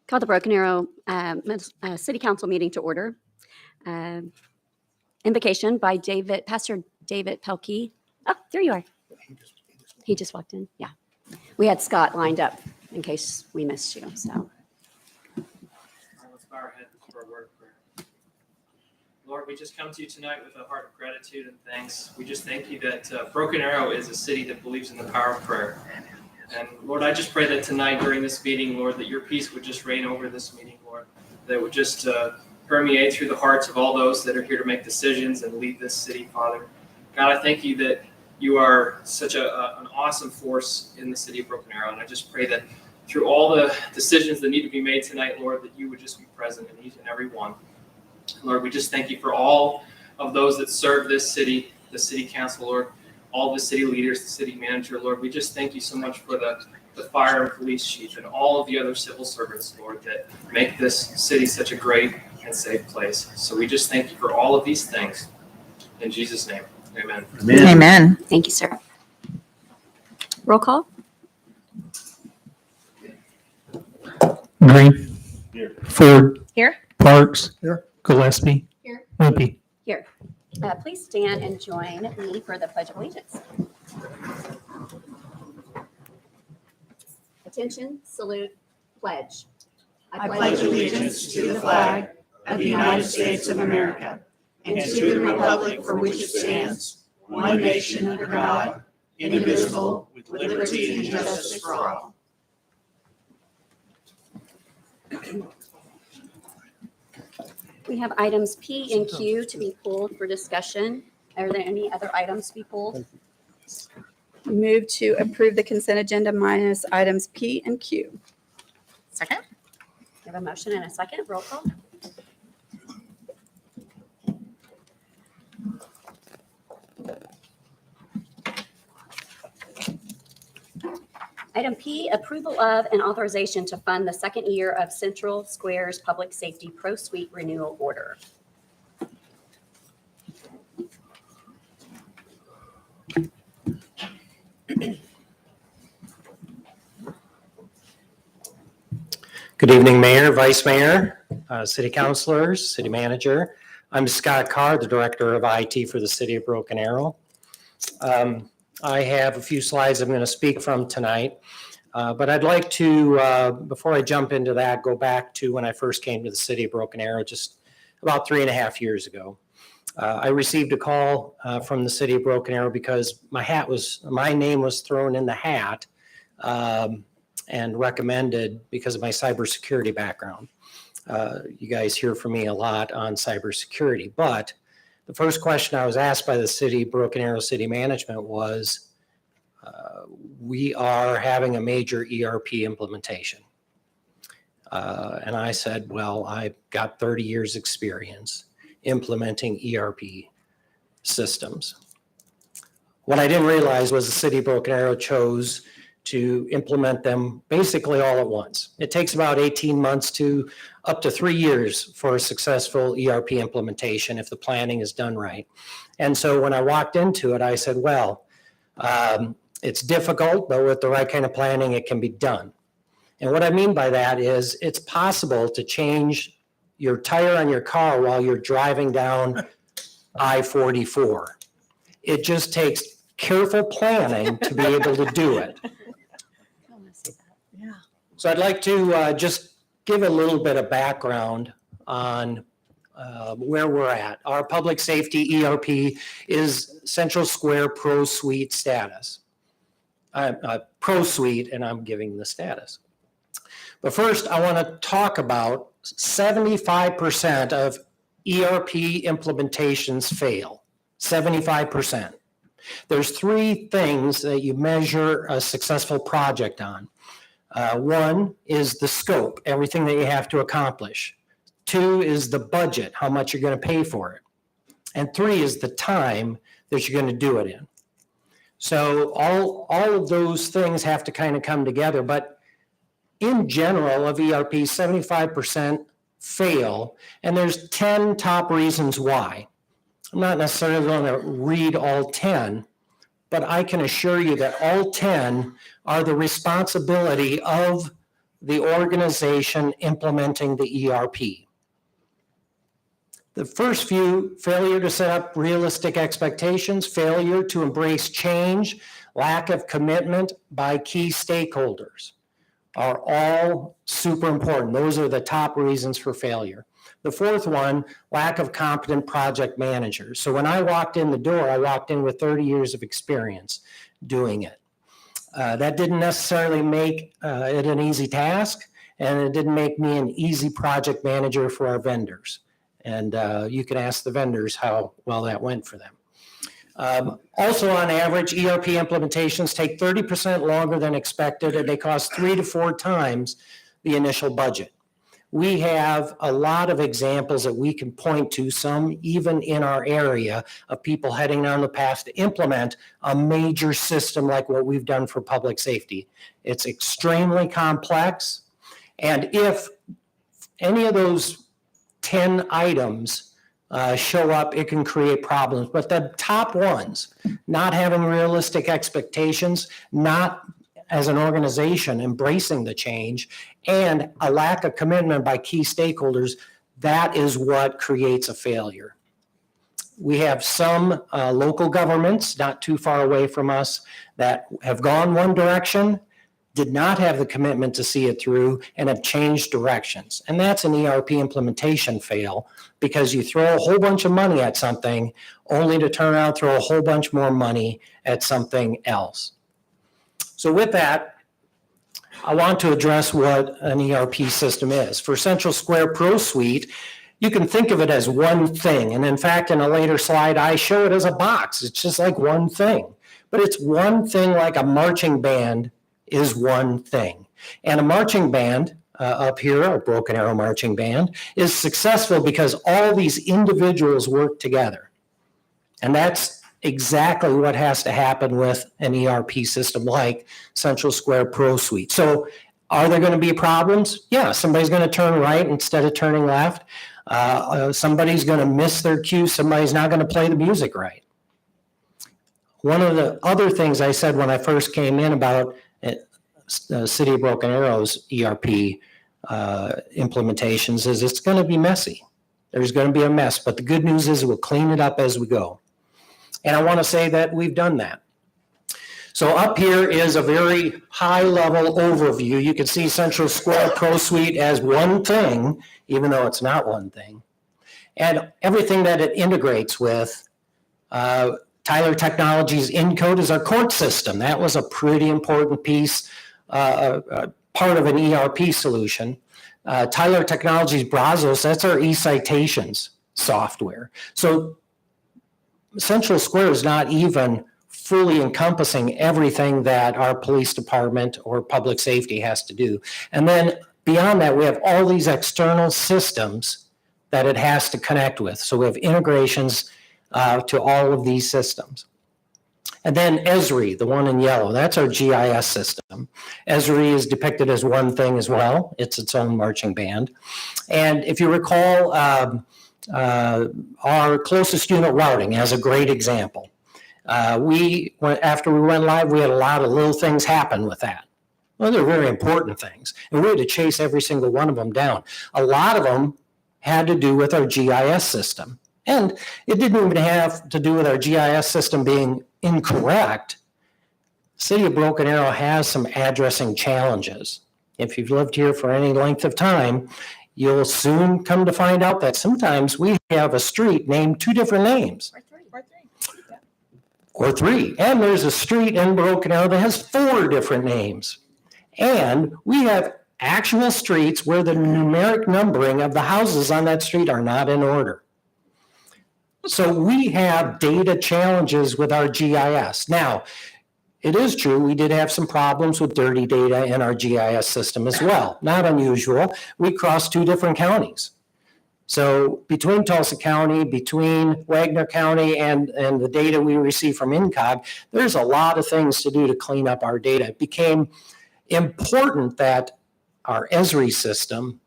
Call the Broken Arrow City Council meeting to order. Invocation by Pastor David Pelkey. Oh, there you are. He just walked in. Yeah. We had Scott lined up in case we missed you. So. Let's bow our heads for a word of prayer. Lord, we just come to you tonight with a heart of gratitude and thanks. We just thank you that Broken Arrow is a city that believes in the power of prayer. And Lord, I just pray that tonight during this meeting, Lord, that your peace would just reign over this meeting, Lord, that would just permeate through the hearts of all those that are here to make decisions and lead this city, Father. God, I thank you that you are such an awesome force in the city of Broken Arrow. And I just pray that through all the decisions that need to be made tonight, Lord, that you would just be present in each and every one. Lord, we just thank you for all of those that serve this city, the city council, Lord, all the city leaders, the city manager, Lord. We just thank you so much for the fire and police chief and all of the other civil servants, Lord, that make this city such a great and safe place. So we just thank you for all of these things. In Jesus' name, amen. Amen. Amen. Thank you, sir. Roll call. Green. Here. Ford. Here. Parks. Here. Gillespie. Here. Wimpy. Here. Please stand and join me for the Pledge of Allegiance. Attention, salute, pledge. I pledge allegiance to the flag of the United States of America and to the republic for which it stands, one nation under God, indivisible, with liberty and justice for all. We have items P and Q to be pulled for discussion. Are there any other items to be pulled? Move to approve the consent agenda minus items P and Q. Second? We have a motion and a second. Roll call. Item P, approval of and authorization to fund the second year of Central Squares Public Safety Pro Suite renewal order. Good evening, Mayor, Vice Mayor, City Councilors, City Manager. I'm Scott Carr, the Director of IT for the City of Broken Arrow. I have a few slides I'm going to speak from tonight, but I'd like to, before I jump into that, go back to when I first came to the City of Broken Arrow just about 3.5 years ago. I received a call from the City of Broken Arrow because my name was thrown in the hat and recommended because of my cybersecurity background. You guys hear from me a lot on cybersecurity, but the first question I was asked by the City of Broken Arrow City Management was, we are having a major ERP implementation. And I said, well, I've got 30 years experience implementing ERP systems. What I didn't realize was the City of Broken Arrow chose to implement them basically all at once. It takes about 18 months to up to 3 years for a successful ERP implementation if the planning is done right. And so when I walked into it, I said, well, it's difficult, but with the right kind of planning, it can be done. And what I mean by that is it's possible to change your tire on your car while you're driving down I-44. It just takes careful planning to be able to do it. Yeah. So I'd like to just give a little bit of background on where we're at. Our public safety ERP is Central Square Pro Suite status. Pro Suite, and I'm giving the status. But first, I want to talk about 75% of ERP implementations fail. 75%. There's 3 things that you measure a successful project on. One is the scope, everything that you have to accomplish. 2 is the budget, how much you're going to pay for it. And 3 is the time that you're going to do it in. So all of those things have to kind of come together. But in general of ERP, 75% fail. And there's 10 top reasons why. I'm not necessarily going to read all 10, but I can assure you that all 10 are the responsibility of the organization implementing the ERP. The first few, failure to set up realistic expectations, failure to embrace change, lack of commitment by key stakeholders are all super important. Those are the top reasons for failure. The fourth one, lack of competent project managers. So when I walked in the door, I walked in with 30 years of experience doing it. That didn't necessarily make it an easy task, and it didn't make me an easy project manager for our vendors. And you can ask the vendors how well that went for them. Also, on average, ERP implementations take 30% longer than expected, and they cost 3 to 4 times the initial budget. We have a lot of examples that we can point to, some even in our area, of people heading down the path to implement a major system like what we've done for public safety. It's extremely complex, and if any of those 10 items show up, it can create problems. But the top ones, not having realistic expectations, not as an organization embracing the change, and a lack of commitment by key stakeholders, that is what creates a failure. We have some local governments not too far away from us that have gone one direction, did not have the commitment to see it through, and have changed directions. And that's an ERP implementation fail, because you throw a whole bunch of money at something only to turn around and throw a whole bunch more money at something else. So with that, I want to address what an ERP system is. For Central Square Pro Suite, you can think of it as one thing. And in fact, in a later slide, I show it as a box. It's just like one thing. But it's one thing, like a marching band is one thing. And a marching band up here, a Broken Arrow marching band, is successful because all these individuals work together. And that's exactly what has to happen with an ERP system like Central Square Pro Suite. So are there going to be problems? Yeah, somebody's going to turn right instead of turning left. Somebody's going to miss their cue. Somebody's not going to play the music right. One of the other things I said when I first came in about the City of Broken Arrow's ERP implementations is it's going to be messy. There's going to be a mess, but the good news is we'll clean it up as we go. And I want to say that we've done that. So up here is a very high-level overview. You can see Central Square Pro Suite as one thing, even though it's not one thing. And everything that it integrates with, Tyler Technologies Encode is our court system. That was a pretty important piece, part of an ERP solution. Tyler Technologies Brazos, that's our e-citations software. So Central Square is not even fully encompassing everything that our police department or public safety has to do. And then beyond that, we have all these external systems that it has to connect with. So we have integrations to all of these systems. And then Esri, the one in yellow, that's our GIS system. Esri is depicted as one thing as well. It's its own marching band. And if you recall, our closest unit routing as a great example. After we went live, we had a lot of little things happen with that. Well, they're very important things, and we had to chase every single one of them down. A lot of them had to do with our GIS system, and it didn't even have to do with our GIS system being incorrect. City of Broken Arrow has some addressing challenges. If you've lived here for any length of time, you'll soon come to find out that sometimes we have a street named 2 different names. Or three. And there's a street in Broken Arrow that has 4 different names. And we have actual streets where the numeric numbering of the houses on that street are not in order. So we have data challenges with our GIS. Now, it is true, we did have some problems with dirty data in our GIS system as well. Not unusual. We crossed 2 different counties. So between Tulsa County, between Wagner County, and the data we receive from INCOG, there's a lot of things to do to clean up our data. It became important that our Esri system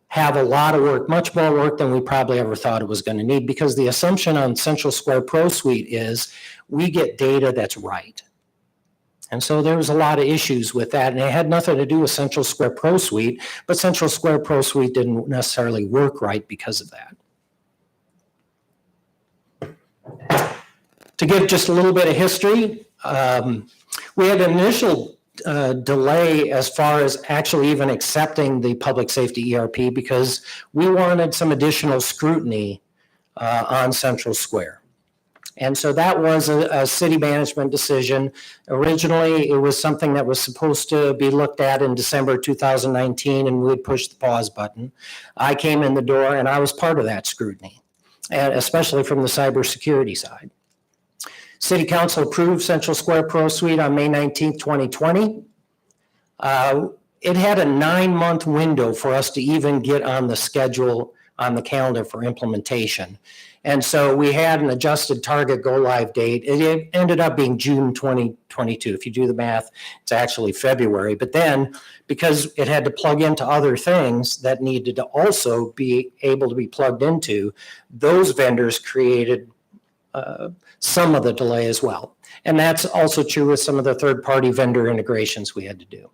have a lot of work, much more work than we probably ever thought it was going to need, because the assumption on Central Square Pro Suite is we get data that's right. And so there was a lot of issues with that, and it had nothing to do with Central Square Pro Suite, but Central Square Pro Suite didn't necessarily work right because of that. To give just a little bit of history, we had an initial delay as far as actually even accepting the public safety ERP because we wanted some additional scrutiny on Central Square. And so that was a city management decision. Originally, it was something that was supposed to be looked at in December 2019, and we would push the pause button. I came in the door, and I was part of that scrutiny, and especially from the cybersecurity side. City Council approved Central Square Pro Suite on May 19th, 2020. It had a 9-month window for us to even get on the schedule, on the calendar for implementation. And so we had an adjusted target go live date. It ended up being June 2022. If you do the math, it's actually February. But then because it had to plug into other things that needed to also be able to be plugged into, those vendors created some of the delay as well. And that's also true with some of the third-party vendor integrations we had to do.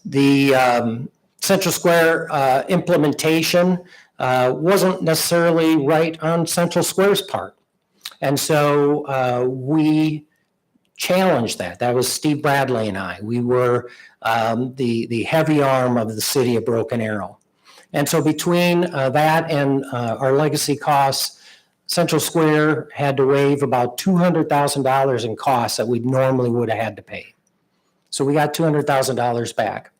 The Central Square implementation wasn't necessarily right on Central Square's part. And so we challenged that. That was Steve Bradley and I. We were the heavy arm of the city of Broken Arrow. And so between that and our legacy costs, Central Square had to waive about $200,000 in costs that we normally would have had to pay. So we got $200,000 back.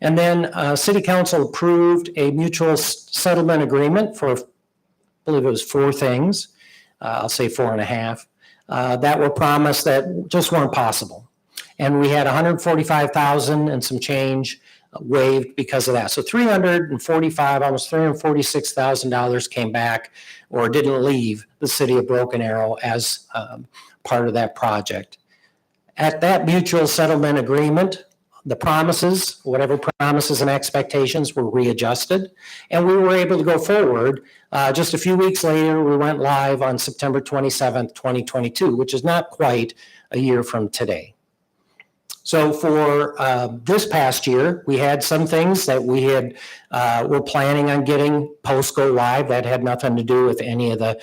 And then City Council approved a mutual settlement agreement for, I believe it was 4 things, I'll say 4.5, that were promised that just weren't possible. And we had $145,000 and some change waived because of that. So $345,000, almost $346,000 came back or didn't leave the city of Broken Arrow as part of that project. At that mutual settlement agreement, the promises, whatever promises and expectations were readjusted, and we were able to go forward. Just a few weeks later, we went live on September 27th, 2022, which is not quite a year from today. So for this past year, we had some things that we had were planning on getting post go live that had nothing to do with any of the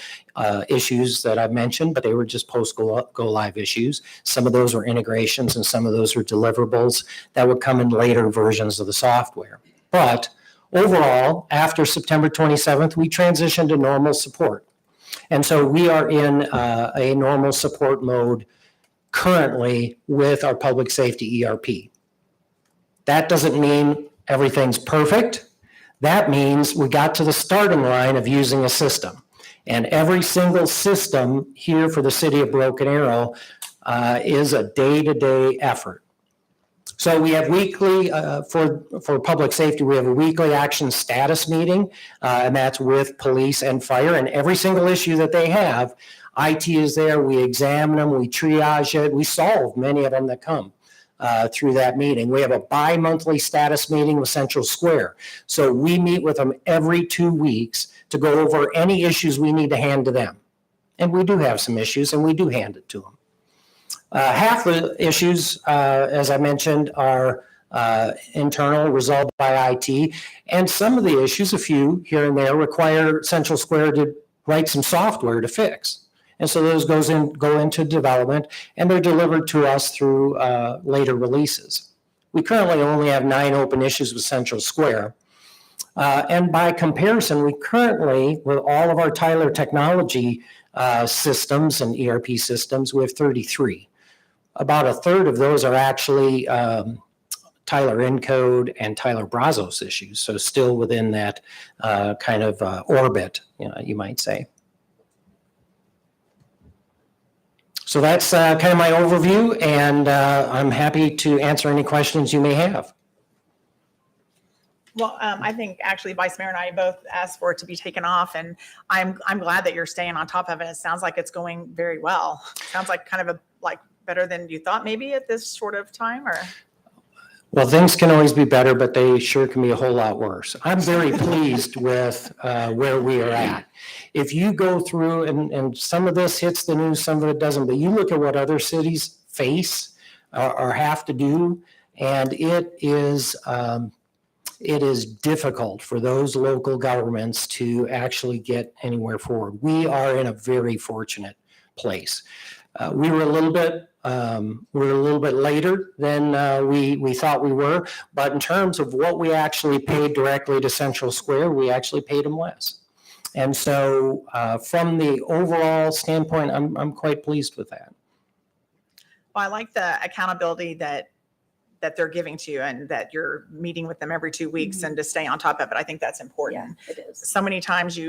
issues that I've mentioned, but they were just post go live issues. Some of those were integrations and some of those were deliverables that would come in later versions of the software. But overall, after September 27th, we transitioned to normal support. And so we are in a normal support mode currently with our public safety ERP. That doesn't mean everything's perfect. That means we got to the starting line of using a system. And every single system here for the city of Broken Arrow is a day-to-day effort. So we have weekly, for public safety, we have a weekly action status meeting, and that's with police and fire. And every single issue that they have, IT is there, we examine them, we triage it, we solve many of them that come through that meeting. We have a bi-monthly status meeting with Central Square. So we meet with them every 2 weeks to go over any issues we need to hand to them. And we do have some issues, and we do hand it to them. Half the issues, as I mentioned, are internal, resolved by IT. And some of the issues, a few here and there, require Central Square to write some software to fix. And so those go into development, and they're delivered to us through later releases. We currently only have 9 open issues with Central Square. And by comparison, we currently, with all of our Tyler technology systems and ERP systems, we have 33. About a third of those are actually Tyler Encode and Tyler Brazos issues, so still within that kind of orbit, you might say. So that's kind of my overview, and I'm happy to answer any questions you may have. Well, I think actually Vice Mayor and I both asked for it to be taken off, and I'm glad that you're staying on top of it. It sounds like it's going very well. Sounds like kind of better than you thought maybe at this sort of time, or? Well, things can always be better, but they sure can be a whole lot worse. I'm very pleased with where we are at. If you go through, and some of this hits the news, some of it doesn't, but you look at what other cities face or have to do. And it is difficult for those local governments to actually get anywhere forward. We are in a very fortunate place. We were a little bit later than we thought we were, but in terms of what we actually paid directly to Central Square, we actually paid them less. And so from the overall standpoint, I'm quite pleased with that. Well, I like the accountability that they're giving to you and that you're meeting with them every 2 weeks and to stay on top of it. I think that's important. Yeah, it is. So many times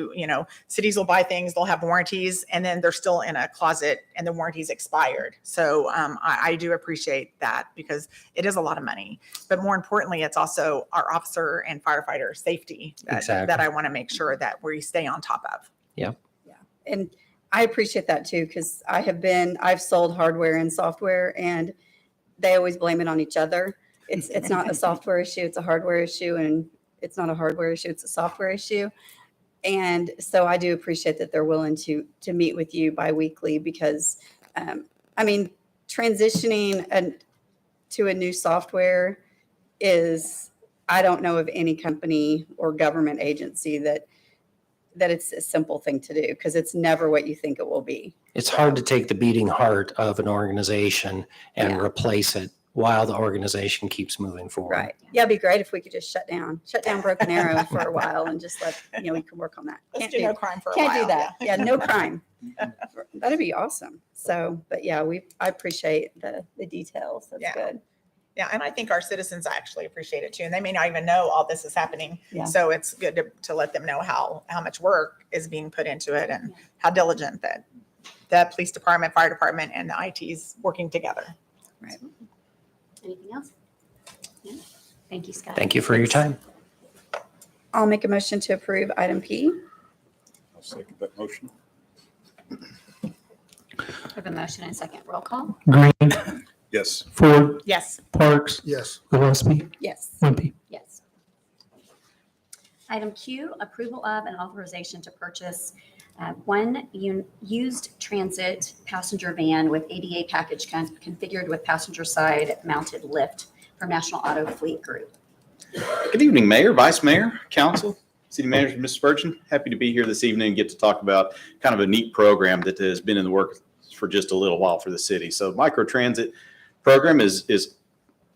cities will buy things, they'll have warranties, and then they're still in a closet and the warranty's expired. So I do appreciate that because it is a lot of money. But more importantly, it's also our officer and firefighter safety that I want to make sure that we stay on top of. Yeah. Yeah. And I appreciate that too, because I've sold hardware and software, and they always blame it on each other. It's not a software issue, it's a hardware issue, and it's not a hardware issue, it's a software issue. And so I do appreciate that they're willing to meet with you biweekly because, transitioning to a new software is, I don't know of any company or government agency that it's a simple thing to do because it's never what you think it will be. It's hard to take the beating heart of an organization and Yeah. replace it while the organization keeps moving forward. Right. Yeah, it'd be great if we could just shut down Broken Arrow for a while and just we can work on that. Let's do no crime for a Can't while. do that. Yeah, no crime. That'd be awesome. So, but yeah, I appreciate the details. That's Yeah. good. Yeah, and I think our citizens actually appreciate it too. And they may not even know all this is happening. Yeah. So it's good to let them know how much work is being put into it and how diligent that the police department, fire department, and the IT's working together. Right. Anything else? Yeah. Thank you, Scott. Thank you for your time. I'll make a motion to approve item P. I'll second that motion. We have a motion and a second. Roll call. Green, Yes. Ford, Yes. Parks, Yes. Gillespie, Yes. Wimpy. Yes. Item Q, approval of and authorization to purchase one used transit passenger van with ADA package configured with passenger side mounted lift from National Auto Fleet Group. Good evening, Mayor, Vice Mayor, Council, City Manager, Mrs. Spurgeon. Happy to be here this evening and get to talk about kind of a neat program that has been in the works for just a little while for the city. So microtransit program is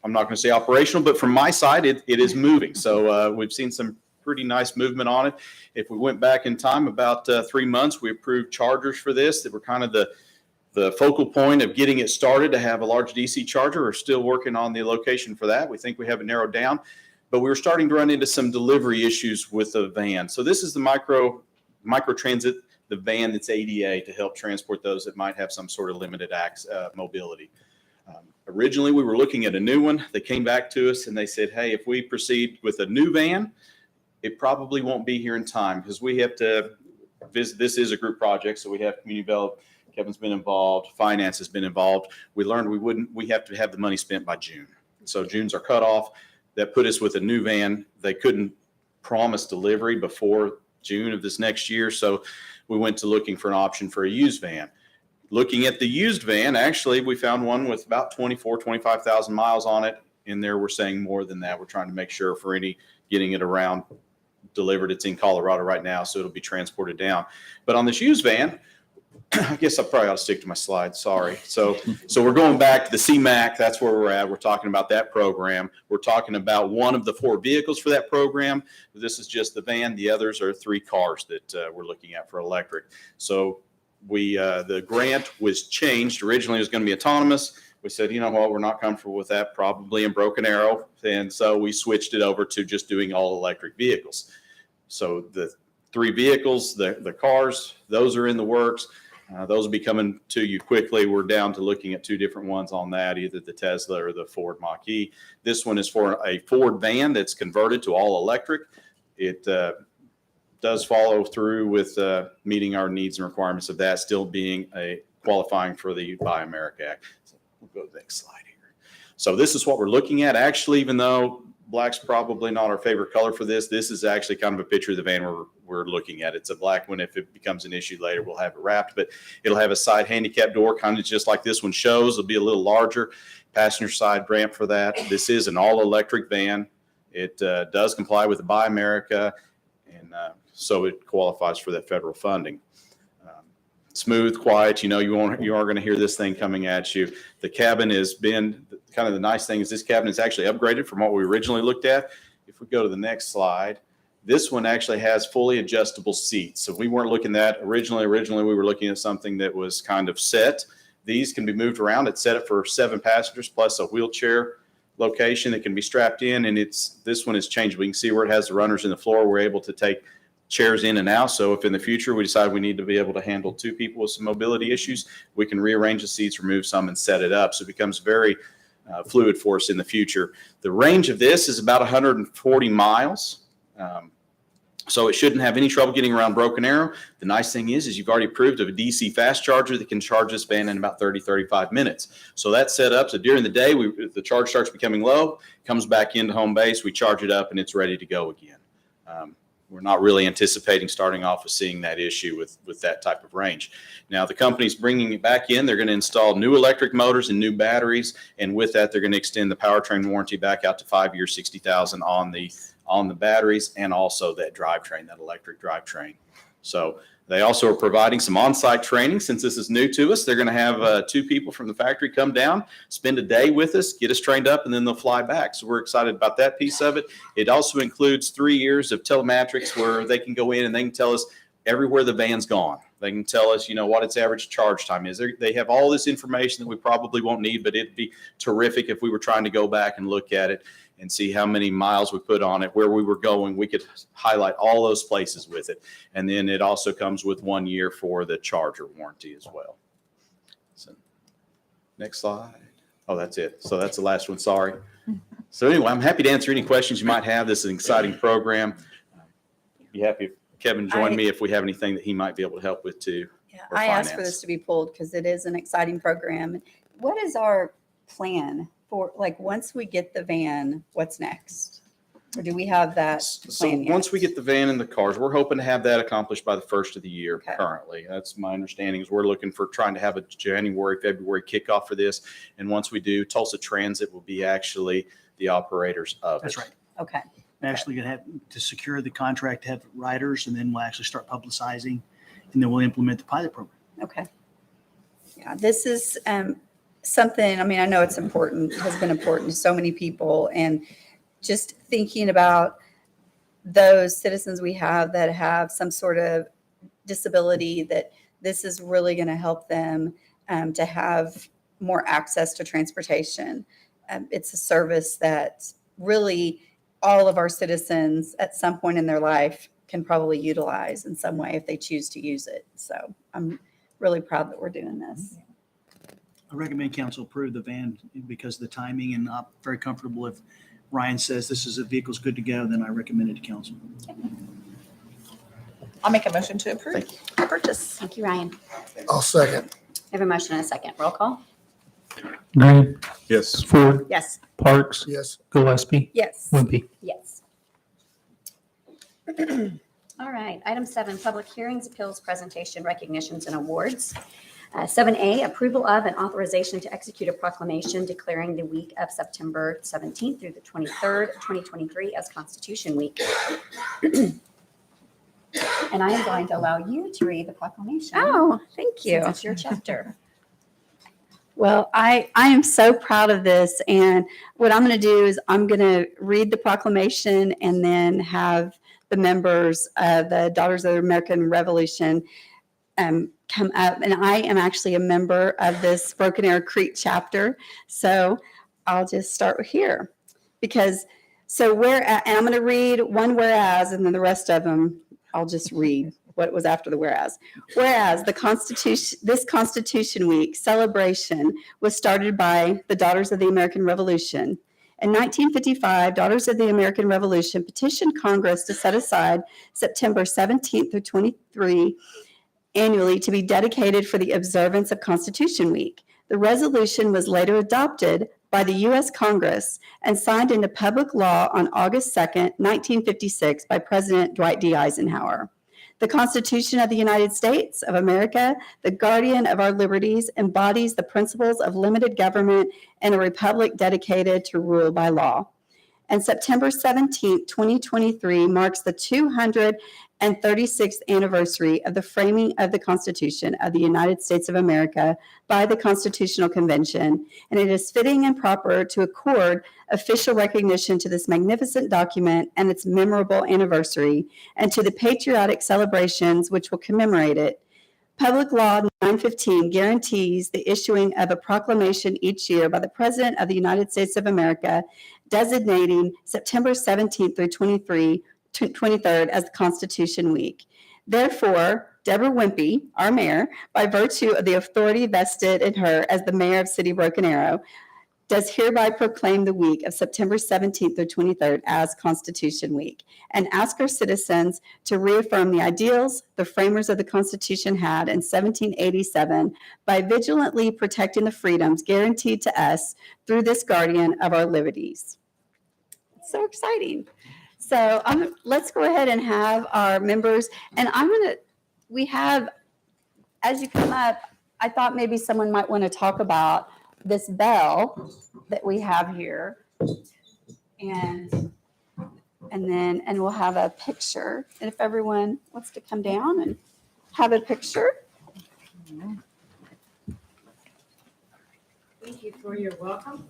I'm not going to say operational, but from my side, it is moving. So we've seen some pretty nice movement on it. If we went back in time about 3 months, we approved chargers for this that were kind of the focal point of getting it started to have a large DC charger. We're still working on the location for that. We think we have it narrowed down, but we were starting to run into some delivery issues with the van. So this is the microtransit, the van that's ADA to help transport those that might have some sort of limited mobility. Originally, we were looking at a new one. They came back to us and they said, hey, if we proceed with a new van, it probably won't be here in time because we have to visit. This is a group project, so we have community development. Kevin's been involved. Finance has been involved. We learned we have to have the money spent by June. So June's our cutoff. That put us with a new van. They couldn't promise delivery before June of this next year. So we went to looking for an option for a used van. Looking at the used van, actually, we found one with about 25,000 miles on it. In there, we're saying more than that. We're trying to make sure for any getting it around delivered. It's in Colorado right now, so it'll be transported down. But on this used van, I guess I probably ought to stick to my slides. Sorry. So we're going back to the CMAQ. That's where we're at. We're talking about that program. We're talking about one of the 4 vehicles for that program. This is just the van. The others are 3 cars that we're looking at for electric. So the grant was changed. Originally, it was going to be autonomous. We said, you know what, we're not comfortable with that, probably in Broken Arrow. And so we switched it over to just doing all electric vehicles. So the 3 vehicles, the cars, those are in the works. Those will be coming to you quickly. We're down to looking at 2 different ones on that, either the Tesla or the Ford Mach-E. This one is for a Ford van that's converted to all electric. It does follow through with meeting our needs and requirements of that, still being qualifying for the Buy America Act. So we'll go to the next slide here. So this is what we're looking at. Actually, even though Black's probably not our favorite color for this. This is actually kind of a picture of the van we're looking at. It's a black one. If it becomes an issue later, we'll have it wrapped, but it'll have a side handicap door, kind of just like this one shows. It'll be a little larger, passenger side ramp for that. This is an all-electric van. It does comply with the Buy America, and so it qualifies for that federal funding. Smooth, quiet, you are going to hear this thing coming at you. The cabin has been, kind of the nice thing is this cabin is actually upgraded from what we originally looked at. If we go to the next slide, this one actually has fully adjustable seats. So we weren't looking at originally we were looking at something that was kind of set. These can be moved around. It's set up for 7 passengers plus a wheelchair location that can be strapped in, and this one is changeable. You can see where it has the runners in the floor. We're able to take chairs in and out. So if in the future we decide we need to be able to handle 2 people with some mobility issues, we can rearrange the seats, remove some, and set it up. So it becomes very fluid for us in the future. The range of this is about 140 miles. So it shouldn't have any trouble getting around Broken Arrow. The nice thing is you've already approved of a DC fast charger that can charge this van in about 35 minutes. So that's set up. So during the day, if the charge starts becoming low, comes back into home base, we charge it up, and it's ready to go again. We're not really anticipating starting off with seeing that issue with that type of range. Now, the company's bringing it back in. They're going to install new electric motors and new batteries, and with that, they're going to extend the powertrain warranty back out to 5 years, 60,000 on the batteries, and also that drivetrain, that electric drivetrain. So they also are providing some on-site training. Since this is new to us, they're going to have 2 people from the factory come down, spend a day with us, get us trained up, and then they'll fly back. So we're excited about that piece of it. It also includes 3 years of telemetrics where they can go in and they can tell us everywhere the van's gone. They can tell us, what its average charge time is. They have all this information that we probably won't need, but it'd be terrific if we were trying to go back and look at it and see how many miles we put on it, where we were going. We could highlight all those places with it. And then it also comes with 1 year for the charger warranty as well. So next slide. Oh, that's it. So that's the last one. Sorry. So anyway, I'm happy to answer any questions you might have. This is an exciting program. Be happy if Kevin join me if we have anything that he might be able to help with too. Yeah, or I asked for finance. this to be pulled because it is an exciting program. What is our plan for, once we get the van, what's next? Or do we have that So plan yet? once we get the van and the cars, we're hoping to have that accomplished by the first of the year Okay. currently. That's my understanding is we're looking for trying to have a January, February kickoff for this. And once we do, Tulsa Transit will be actually the operators of it. That's right. Okay. We're actually going to have to secure the contract, have riders, and then we'll actually start publicizing, and then we'll implement the pilot program. Okay. Yeah, this is something, I know it's important, has been important to so many people. And just thinking about those citizens we have that have some sort of disability, that this is really going to help them to have more access to transportation. It's a service that really all of our citizens at some point in their life can probably utilize in some way if they choose to use it. So I'm really proud that we're doing this. I recommend council approve the van because of the timing, and I'm very comfortable if Ryan says this is a vehicle's good to go, then I recommend it to council. I'll make a motion to approve the purchase. Thank you, Ryan. I'll second. We have a motion and a second. Roll call? Green, Yes. Ford, Yes. Parks, Yes. Gillespie, Yes. Wimpy. Yes. All right. Item 7, public hearings, appeals, presentation, recognitions, and awards. 7A, approval of and authorization to execute a proclamation declaring the week of September 17th through the 23rd, 2023 as Constitution Week. And I am going to allow you to read the proclamation. Oh, thank you. Since it's your chapter. Well, I am so proud of this. And what I'm going to do is I'm going to read the proclamation and then have the members of the Daughters of the American Revolution come up. And I am actually a member of this Broken Arrow Creek chapter. So I'll just start here because and I'm going to read one whereas, and then the rest of them, I'll just read what was after the whereas. Whereas this Constitution Week celebration was started by the Daughters of the American Revolution. In 1955, Daughters of the American Revolution petitioned Congress to set aside September 17th through 23 annually to be dedicated for the observance of Constitution Week. The resolution was later adopted by the U.S. Congress and signed into public law on August 2nd, 1956 by President Dwight D. Eisenhower. The Constitution of the United States of America, the guardian of our liberties, embodies the principles of limited government and a republic dedicated to rule by law. And September 17, 2023 marks the 236th anniversary of the framing of the Constitution of the United States of America by the Constitutional Convention, and it is fitting and proper to accord official recognition to this magnificent document and its memorable anniversary, and to the patriotic celebrations which will commemorate it. Public Law 915 guarantees the issuing of a proclamation each year by the President of the United States of America designating September 17th through 23rd as the Constitution Week. Therefore, Deborah Wimpy, our mayor, by virtue of the authority vested in her as the mayor of City of Broken Arrow, does hereby proclaim the week of September 17th through 23rd as Constitution Week and ask our citizens to reaffirm the ideals the framers of the Constitution had in 1787 by vigilantly protecting the freedoms guaranteed to us through this guardian of our liberties. It's so exciting. So let's go ahead and have our members, and we have, as you come up, I thought maybe someone might want to talk about this bell that we have here, and we'll have a picture. And if everyone wants to come down and have a picture. Thank you for your welcome.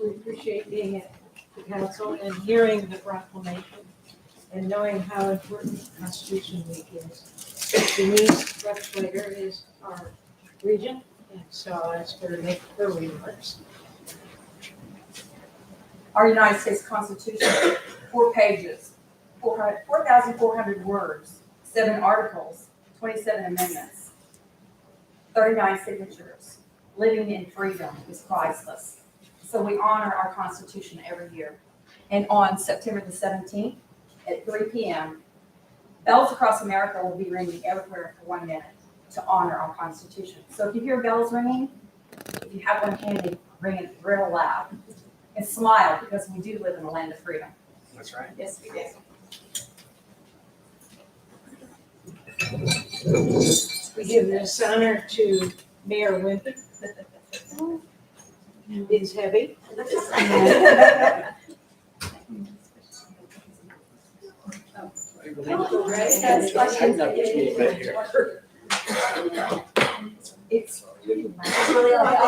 We appreciate being at the council and hearing the proclamation and knowing how important Constitution Week is. Denise Webschlager is our regent, and so I'll ask her to make her remarks. Our United States Constitution, 4 pages, 4,400 words, 7 articles, 27 amendments, 39 signatures. Living in freedom is priceless. So we honor our Constitution every year. And on September the 17th at 3 p.m., bells across America will be ringing everywhere for 1 minute to honor our Constitution. So if you hear bells ringing, if you have one handy, ring it real loud. And smile, because we do live in a land of freedom. That's right. Yes, we do. We give this honor to Mayor Wimpy. It's heavy. It's really loud.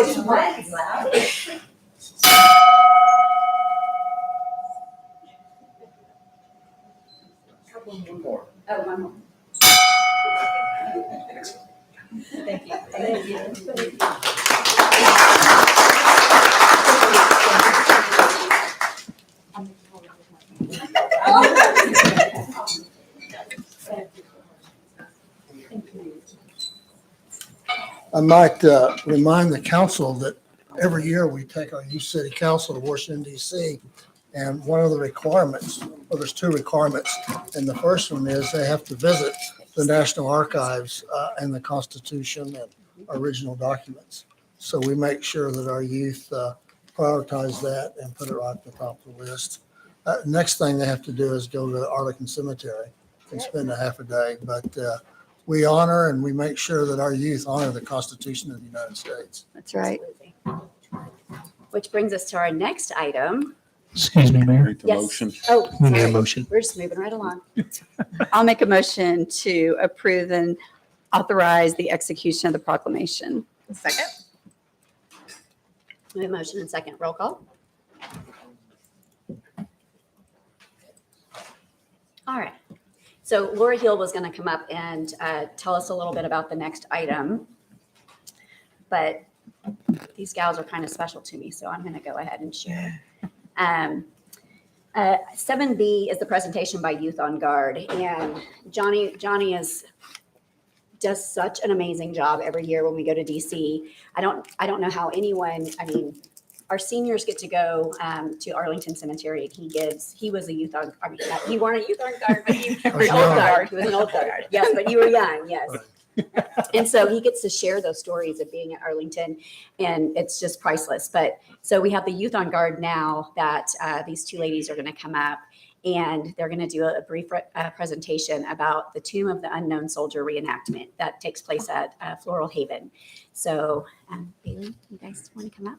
One more. Oh, one more. Thank you. Thank you. I might remind the council that every year we take our youth city council to Washington DC. And one of the requirements, well, there's 2 requirements. And the first one is they have to visit the National Archives and the Constitution and original documents. So we make sure that our youth prioritize that and put it right at the top of the list. Next thing they have to do is go to Arlington Cemetery and spend a half a day. But we honor and we make sure that our youth honor the Constitution of the United States. That's right. Which brings us to our next item. Excuse me, Mayor. Make the Yes. motion. Oh, We need a sorry. motion. We're just moving right along. I'll make a motion to approve and authorize the execution of the proclamation. Second. We have a motion and second. Roll call. All right. So Lori Hill was going to come up and tell us a little bit about the next item. But these gals are kind of special to me, so I'm going to go ahead and share. 7B is the presentation by Youth on Guard. And Johnny does such an amazing job every year when we go to DC. I don't know how anyone, our seniors get to go to Arlington Cemetery. He was a youth on, you weren't a youth on guard, but he was an old guard. He was an old guard. Yes, but you were young, yes. And so he gets to share those stories of being at Arlington, and it's just priceless. But so we have the Youth on Guard now that these two ladies are going to come up, and they're going to do a brief presentation about the Tomb of the Unknown Soldier reenactment that takes place at Floral Haven. So, Bailey, you guys want to come up?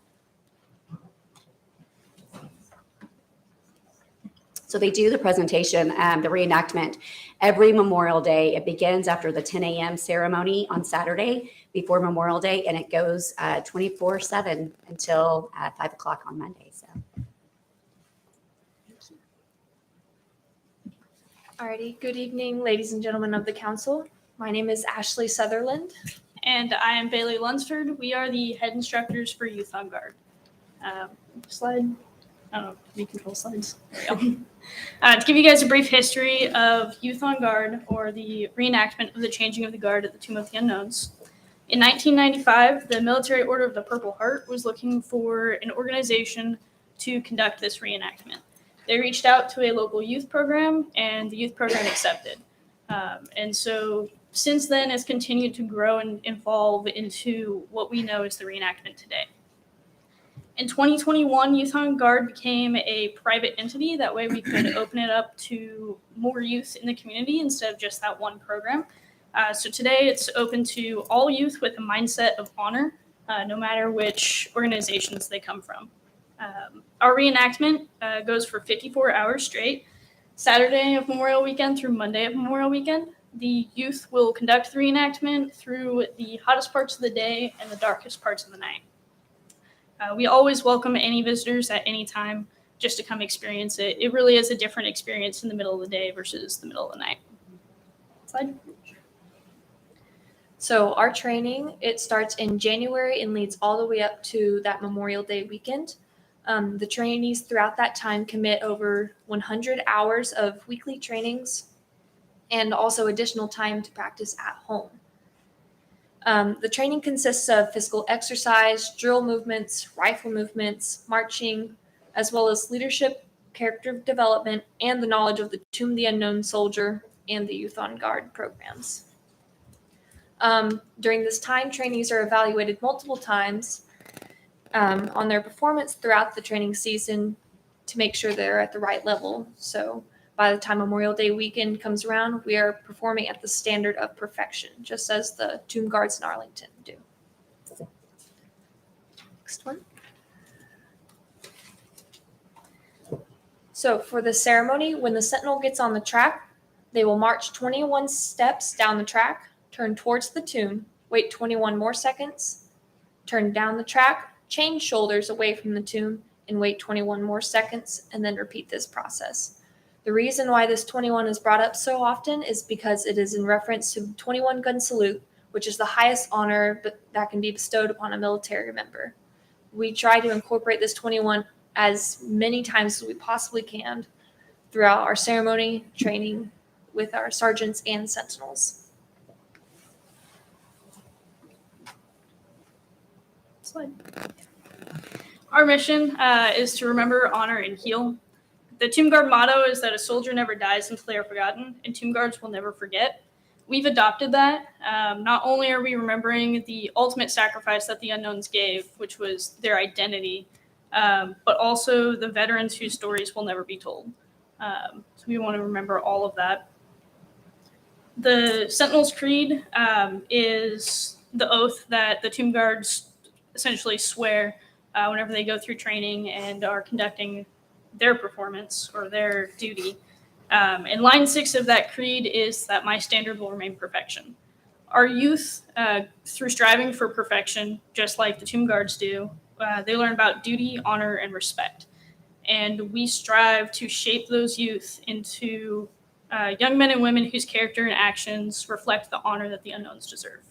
So they do the presentation, the reenactment, every Memorial Day. It begins after the 10 a.m. ceremony on Saturday before Memorial Day, and it goes 24/7 until 5 o'clock on Monday. So. Alrighty, good evening, ladies and gentlemen of the council. My name is Ashley Sutherland. And I am Bailey Lunsford. We are the head instructors for Youth on Guard. Slide. I don't know, we control slides. There we go. To give you guys a brief history of Youth on Guard, or the reenactment of the changing of the guard at the Tomb of the Unknowns. In 1995, the Military Order of the Purple Heart was looking for an organization to conduct this reenactment. They reached out to a local youth program, and the youth program accepted. And so since then, it's continued to grow and evolve into what we know as the reenactment today. In 2021, Youth on Guard became a private entity. That way we could open it up to more youth in the community instead of just that one program. So today it's open to all youth with a mindset of honor, no matter which organizations they come from. Our reenactment goes for 54 hours straight, Saturday of Memorial Weekend through Monday of Memorial Weekend. The youth will conduct the reenactment through the hottest parts of the day and the darkest parts of the night. We always welcome any visitors at any time just to come experience it. It really is a different experience in the middle of the day versus the middle of the night. Slide. So our training, it starts in January and leads all the way up to that Memorial Day weekend. The trainees throughout that time commit over 100 hours of weekly trainings and also additional time to practice at home. The training consists of physical exercise, drill movements, rifle movements, marching, as well as leadership, character development, and the knowledge of the Tomb of the Unknown Soldier and the Youth on Guard programs. During this time, trainees are evaluated multiple times on their performance throughout the training season to make sure they're at the right level. So by the time Memorial Day weekend comes around, we are performing at the standard of perfection, just as the Tomb Guards in Arlington do. Next one. So for the ceremony, when the sentinel gets on the track, they will march 21 steps down the track, turn towards the tomb, wait 21 more seconds, turn down the track, change shoulders away from the tomb, and wait 21 more seconds, and then repeat this process. The reason why this 21 is brought up so often is because it is in reference to 21 gun salute, which is the highest honor that can be bestowed upon a military member. We try to incorporate this 21 as many times as we possibly can throughout our ceremony, training with our sergeants and sentinels. Slide. Our mission is to remember, honor, and heal. The Tomb Guard motto is that a soldier never dies until they are forgotten, and Tomb Guards will never forget. We've adopted that. Not only are we remembering the ultimate sacrifice that the unknowns gave, which was their identity, but also the veterans whose stories will never be told. So we want to remember all of that. The Sentinel's Creed is the oath that the Tomb Guards essentially swear whenever they go through training and are conducting their performance or their duty. And line 6 of that creed is that my standard will remain perfection. Our youth, through striving for perfection, just like the Tomb Guards do, they learn about duty, honor, and respect. And we strive to shape those youth into young men and women whose character and actions reflect the honor that the unknowns deserve.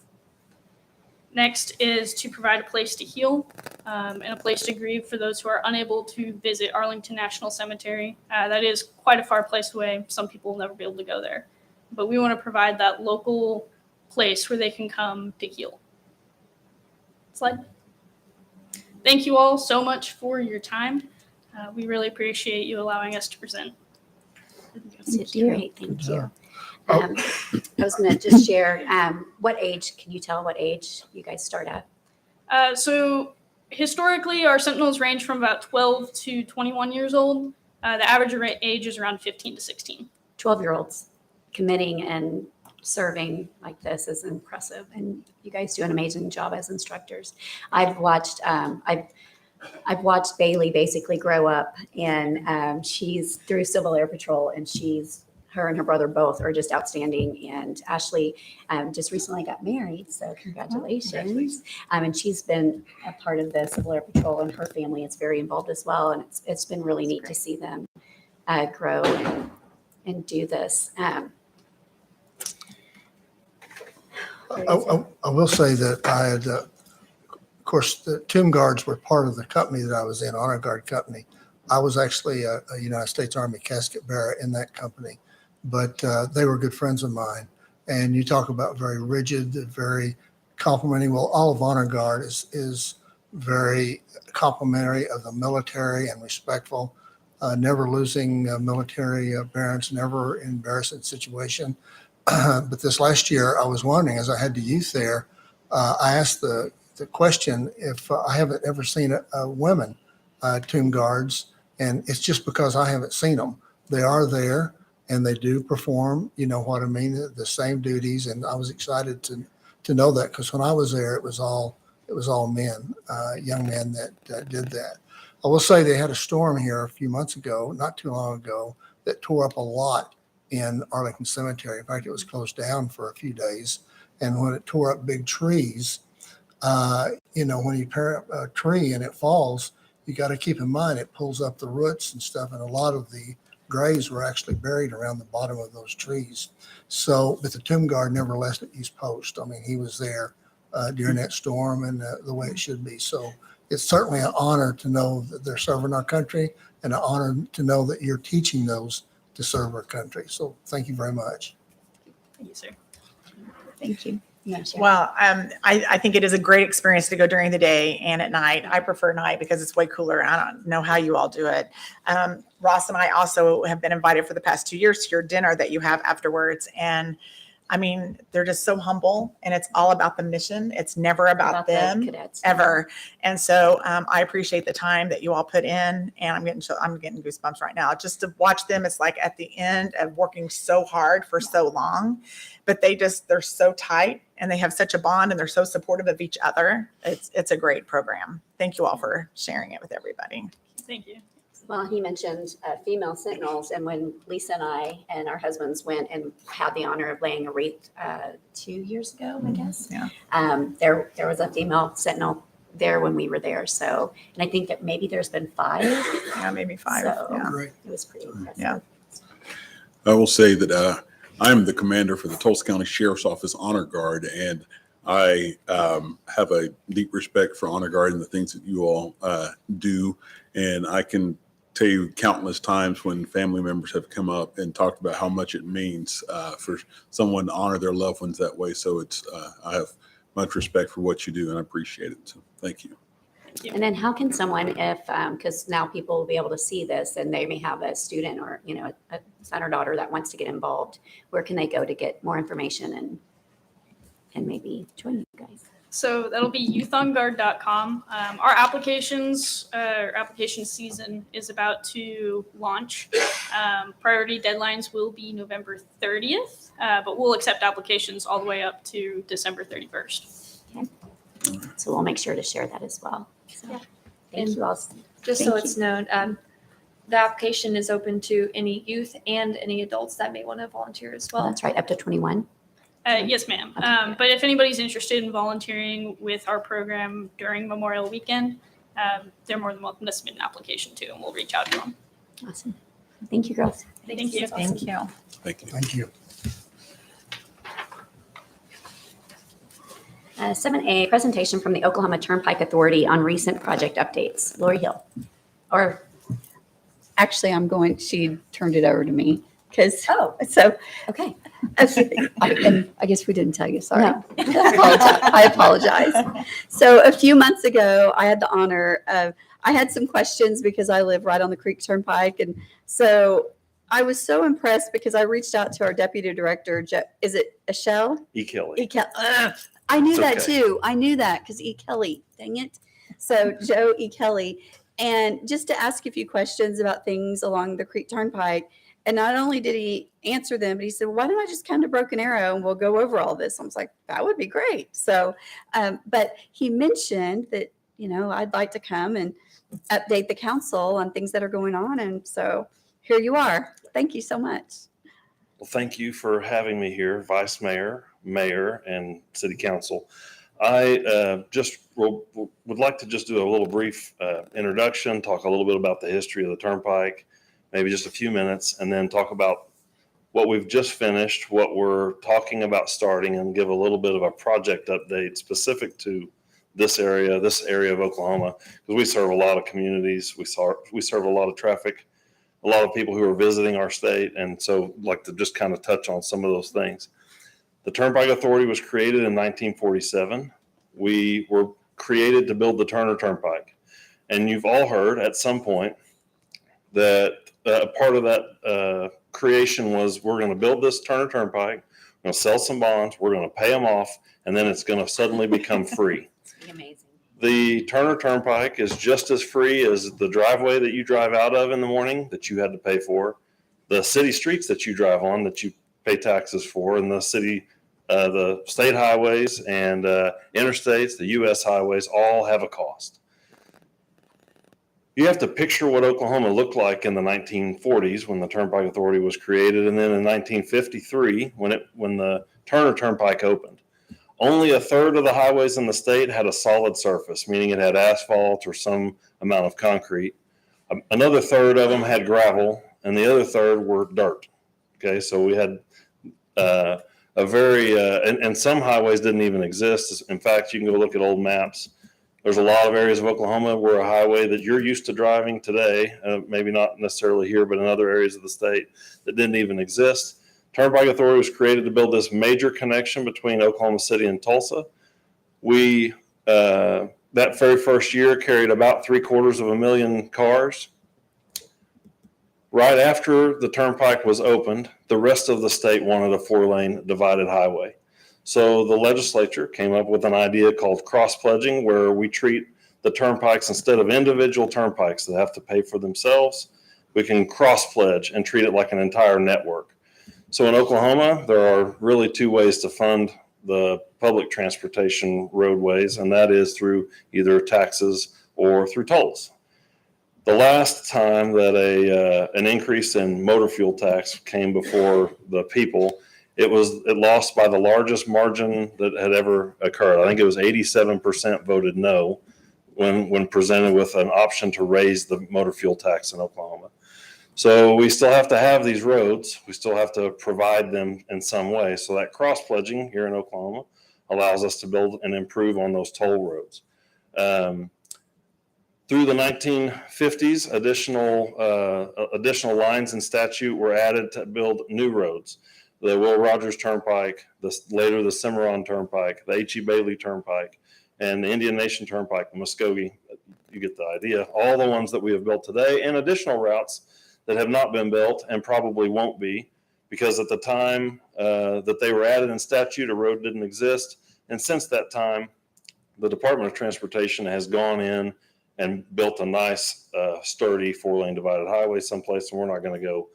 Next is to provide a place to heal and a place to grieve for those who are unable to visit Arlington National Cemetery. That is quite a far place away. Some people will never be able to go there. But we want to provide that local place where they can come to heal. Slide. Thank you all so much for your time. We really appreciate you allowing us to present. Great, thank you. I was going to just share, what age, can you tell what age you guys start at? So historically, our sentinels range from about 12 to 21 years old. The average age is around 15 to 16. 12-year-olds committing and serving like this is impressive, and you guys do an amazing job as instructors. I've watched Bailey basically grow up, and she's through Civil Air Patrol, and her and her brother both are just outstanding. And Ashley just recently got married, so congratulations. And she's been a part of the Civil Air Patrol, and her family is very involved as well. And it's been really neat to see them grow and do this. I will say that I had, of course, the Tomb Guards were part of the company that I was in, Honor Guard Company. I was actually a United States Army casket bearer in that company, but they were good friends of mine. And you talk about very rigid, very complimenting. Well, all of Honor Guard is very complimentary of the military and respectful, never losing military barons, never embarrassing situation. But this last year, I was wondering, as I had the youth there, I asked the question if I haven't ever seen women Tomb Guards, and it's just because I haven't seen them. They are there, and they do perform, you know what I mean, the same duties. And I was excited to know that, because when I was there, it was all men, young men that did that. I will say they had a storm here a few months ago, not too long ago, that tore up a lot in Arlington Cemetery. In fact, it was closed down for a few days. And when it tore up big trees, when you pair up a tree and it falls, you got to keep in mind it pulls up the roots and stuff. And a lot of the graves were actually buried around the bottom of those trees. So, but the Tomb Guard never left at East Post. I mean, he was there during that storm, and the way it should be. So it's certainly an honor to know that they're serving our country, and an honor to know that you're teaching those to serve our country. So thank you very much. Thank you, sir. Thank you. Well, I think it is a great experience to go during the day and at night. I prefer night because it's way cooler. I don't know how you all do it. Ross and I also have been invited for the past 2 years to your dinner that you have afterwards. And I mean, they're just so humble, and it's all about the mission. It's never about the them cadets. ever. And so I appreciate the time that you all put in, and I'm getting goosebumps right now. Just to watch them, it's like at the end of working so hard for so long, but they're so tight, and they have such a bond, and they're so supportive of each other. It's a great program. Thank you all for sharing it with everybody. Thank you. Well, he mentioned female sentinels, and when Lisa and I and our husbands went and had the honor of laying a wreath 2 years ago, I guess. Yeah. There was a female sentinel there when we were there. So, and I think that maybe there's been 5. Yeah, maybe 5. So Yeah. Great. it was pretty impressive. Yeah. I will say that I'm the commander for the Tulsa County Sheriff's Office Honor Guard, and I have a deep respect for Honor Guard and the things that you all do. And I can tell you countless times when family members have come up and talked about how much it means for someone to honor their loved ones that way. So I have much respect for what you do, and I appreciate it. So thank you. And then how can someone, if, because now people will be able to see this, and they may have a student or, a son or daughter that wants to get involved, where can they go to get more information and maybe join you guys? So that'll be youthonguard.com. Our application season is about to launch. Priority deadlines will be November 30th, but we'll accept applications all the way up to December 31st. Okay. So we'll make sure to share that as well. So, thank you all. Just Thank so it's known, the application is open to any youth and any adults that may want to volunteer as well. That's right, up to 21. Yes, ma'am. But if anybody's interested in volunteering with our program during Memorial Weekend, they're more than welcome to submit an application too, and we'll reach out to them. Awesome. Thank you, girls. Thank you. Thank you. Thank you. Thank you. 7A, presentation from the Oklahoma Turnpike Authority on recent project updates. Lori Hill. Or, Actually, she turned it over to me because, oh, so okay. I guess we didn't tell you, sorry. No. I apologize. So a few months ago, I had the honor of, I had some questions because I live right on the Creek Turnpike. And so I was so impressed because I reached out to our deputy director, is it Ashell? E. Kelly. E. Kelly. I knew It's that okay. too. I knew that because E. Kelly, dang it. So Joe E. Kelly. And just to ask a few questions about things along the Creek Turnpike. And not only did he answer them, but he said, why don't I just come to Broken Arrow and we'll go over all this? I was like, that would be great. So, but he mentioned that, I'd like to come and update the council on things that are going on. And so here you are. Thank you so much. Well, thank you for having me here, Vice Mayor, Mayor, and City Council. I just would like to just do a little brief introduction, talk a little bit about the history of the Turnpike, maybe just a few minutes, and then talk about what we've just finished, what we're talking about starting, and give a little bit of a project update specific to this area of Oklahoma, because we serve a lot of communities, we serve a lot of traffic, a lot of people who are visiting our state, and so I'd like to just kind of touch on some of those things. The Turnpike Authority was created in 1947. We were created to build the Turner Turnpike, and you've all heard at some point that part of that creation was we're going to build this Turner Turnpike, we're going to sell some bonds, we're going to pay them off, and then it's going to suddenly become free. It's amazing. The Turner Turnpike is just as free as the driveway that you drive out of in the morning that you had to pay for, the city streets that you drive on that you pay taxes for, and the state highways and interstates, the U.S. highways, all have a cost. You have to picture what Oklahoma looked like in the 1940s when the Turnpike Authority was created, and then in 1953 when the Turner Turnpike opened. Only a third of the highways in the state had a solid surface, meaning it had asphalt or some amount of concrete. Another third of them had gravel, and the other third were dirt. Okay, so we had and some highways didn't even exist. In fact, you can go look at old maps. There's a lot of areas of Oklahoma where a highway that you're used to driving today, maybe not necessarily here, but in other areas of the state, that didn't even exist. Turnpike Authority was created to build this major connection between Oklahoma City and Tulsa. We, that very first year, carried about 750,000 cars. Right after the turnpike was opened, the rest of the state wanted a 4-lane divided highway. So the legislature came up with an idea called cross-pledging, where we treat the turnpikes, instead of individual turnpikes that have to pay for themselves, we can cross-pledge and treat it like an entire network. So in Oklahoma, there are really two ways to fund the public transportation roadways, and that is through either taxes or through tolls. The last time that an increase in motor fuel tax came before the people, it lost by the largest margin that had ever occurred. I think it was 87% voted no when presented with an option to raise the motor fuel tax in Oklahoma. So we still have to have these roads. We still have to provide them in some way. So that cross-pledging here in Oklahoma allows us to build and improve on those toll roads. Through the 1950s, additional lines in statute were added to build new roads. The Will Rogers Turnpike, later the Cimarron Turnpike, the H.E. Bailey Turnpike, and the Indian Nation Turnpike, the Muskogee. You get the idea. All the ones that we have built today, and additional routes that have not been built and probably won't be, because at the time that they were added in statute, a road didn't exist. And since that time, the Department of Transportation has gone in and built a nice, sturdy 4-lane divided highway someplace, and we're not going to go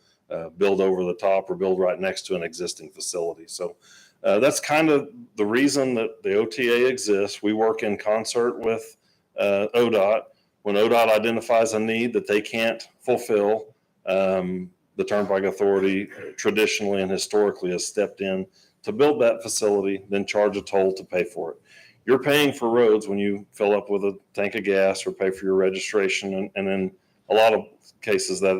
build over the top or build right next to an existing facility. So that's kind of the reason that the OTA exists. We work in concert with ODOT. When ODOT identifies a need that they can't fulfill, the Turnpike Authority traditionally and historically has stepped in to build that facility, then charge a toll to pay for it. You're paying for roads when you fill up with a tank of gas or pay for your registration, and in a lot of cases that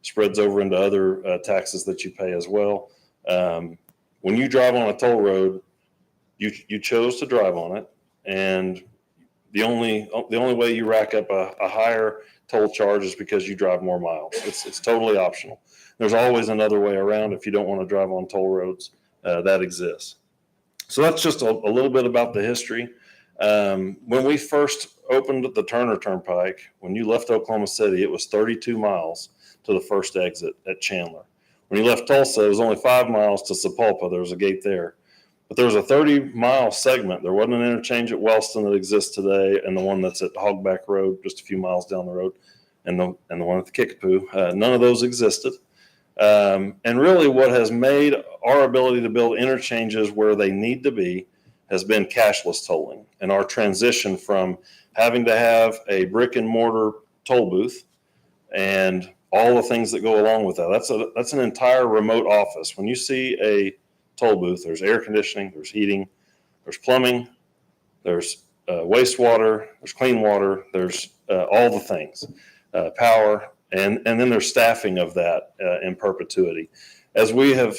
spreads over into other taxes that you pay as well. When you drive on a toll road, you chose to drive on it, and the only way you rack up a higher toll charge is because you drive more miles. It's totally optional. There's always another way around if you don't want to drive on toll roads. That exists. So that's just a little bit about the history. When we first opened the Turner Turnpike, when you left Oklahoma City, it was 32 miles. to the first exit at Chandler. When you left Tulsa, it was only 5 miles to Sapulpa. There was a gate there. But there was a 30-mile segment. There wasn't an interchange at Wellston that exists today, and the one that's at Hogback Road, just a few miles down the road, and the one at the Kickapoo. None of those existed. And really what has made our ability to build interchanges where they need to be has been cashless tolling, and our transition from having to have a brick and mortar toll booth and all the things that go along with that. That's an entire remote office. When you see a toll booth, there's air conditioning, there's heating, there's plumbing, there's wastewater, there's clean water, there's all the things, power, and then there's staffing of that in perpetuity. As we have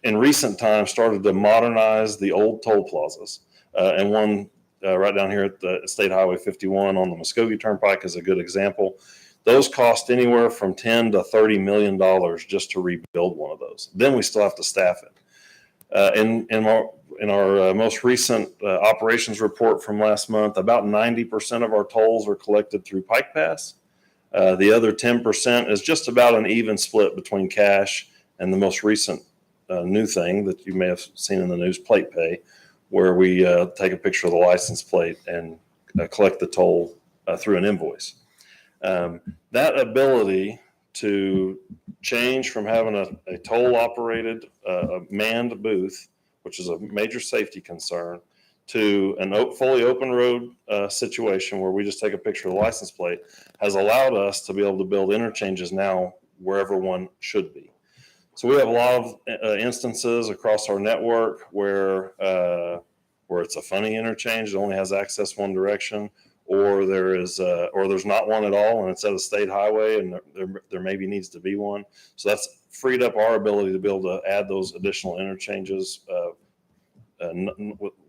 in recent times started to modernize the old toll plazas, and one right down here at the State Highway 51 on the Muskogee Turnpike is a good example. Those cost anywhere from $10 to $30 million just to rebuild one of those. Then we still have to staff it. In our most recent operations report from last month, about 90% of our tolls are collected through Pike Pass. The other 10% is just about an even split between cash and the most recent new thing that you may have seen in the news, Plate Pay, where we take a picture of the license plate and collect the toll through an invoice. That ability to change from having a toll operated manned booth, which is a major safety concern, to a fully open road situation where we just take a picture of the license plate has allowed us to be able to build interchanges now wherever one should be. So we have a lot of instances across our network where it's a funny interchange that only has access one direction, or there's not one at all and it's at a state highway and there maybe needs to be one. So that's freed up our ability to be able to add those additional interchanges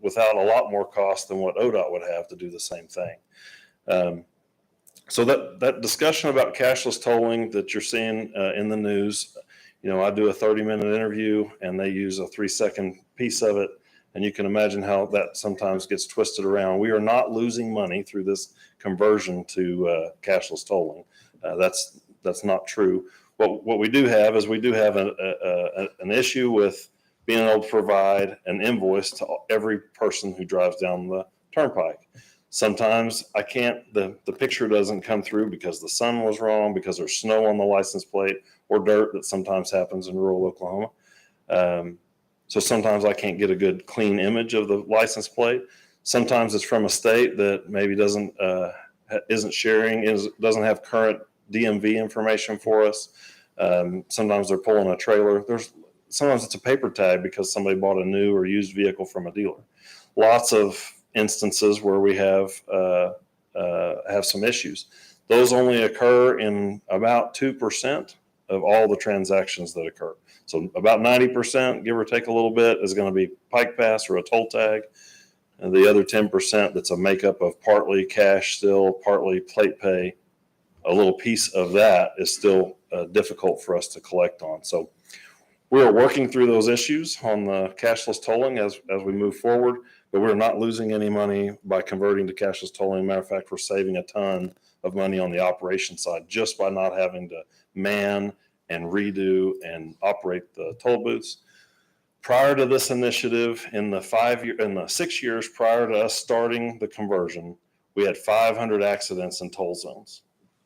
without a lot more cost than what ODOT would have to do the same thing. So that discussion about cashless tolling that you're seeing in the news, I do a 30-minute interview and they use a 3-second piece of it. And you can imagine how that sometimes gets twisted around. We are not losing money through this conversion to cashless tolling. That's not true. What we do have is we do have an issue with being able to provide an invoice to every person who drives down the turnpike. Sometimes I can't, the picture doesn't come through because the sun was wrong, because there's snow on the license plate or dirt that sometimes happens in rural Oklahoma. So sometimes I can't get a good clean image of the license plate. Sometimes it's from a state that maybe isn't sharing, doesn't have current DMV information for us. Sometimes they're pulling a trailer. Sometimes it's a paper tag because somebody bought a new or used vehicle from a dealer. Lots of instances where we have some issues. Those only occur in about 2% of all the transactions that occur. So about 90%, give or take a little bit, is going to be Pike Pass or a toll tag. And the other 10% that's a makeup of partly cash still, partly plate pay, a little piece of that is still difficult for us to collect on. So we are working through those issues on the cashless tolling as we move forward, but we're not losing any money by converting to cashless tolling. Matter of fact, we're saving a ton of money on the operation side just by not having to man and redo and operate the toll booths. Prior to this initiative, in the 6 years prior to us starting the conversion, we had 500 accidents in toll zones.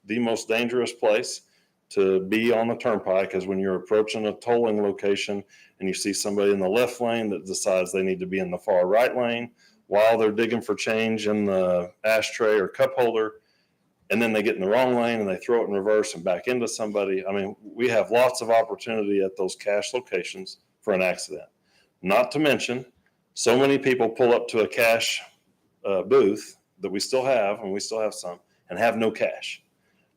The most dangerous place to be on the turnpike is when you're approaching a tolling location and you see somebody in the left lane that decides they need to be in the far right lane while they're digging for change in the ashtray or cup holder. And then they get in the wrong lane and they throw it in reverse and back into somebody. I mean, we have lots of opportunity at those cash locations for an accident. Not to mention, so many people pull up to a cash booth that we still have, and we still have some, and have no cash.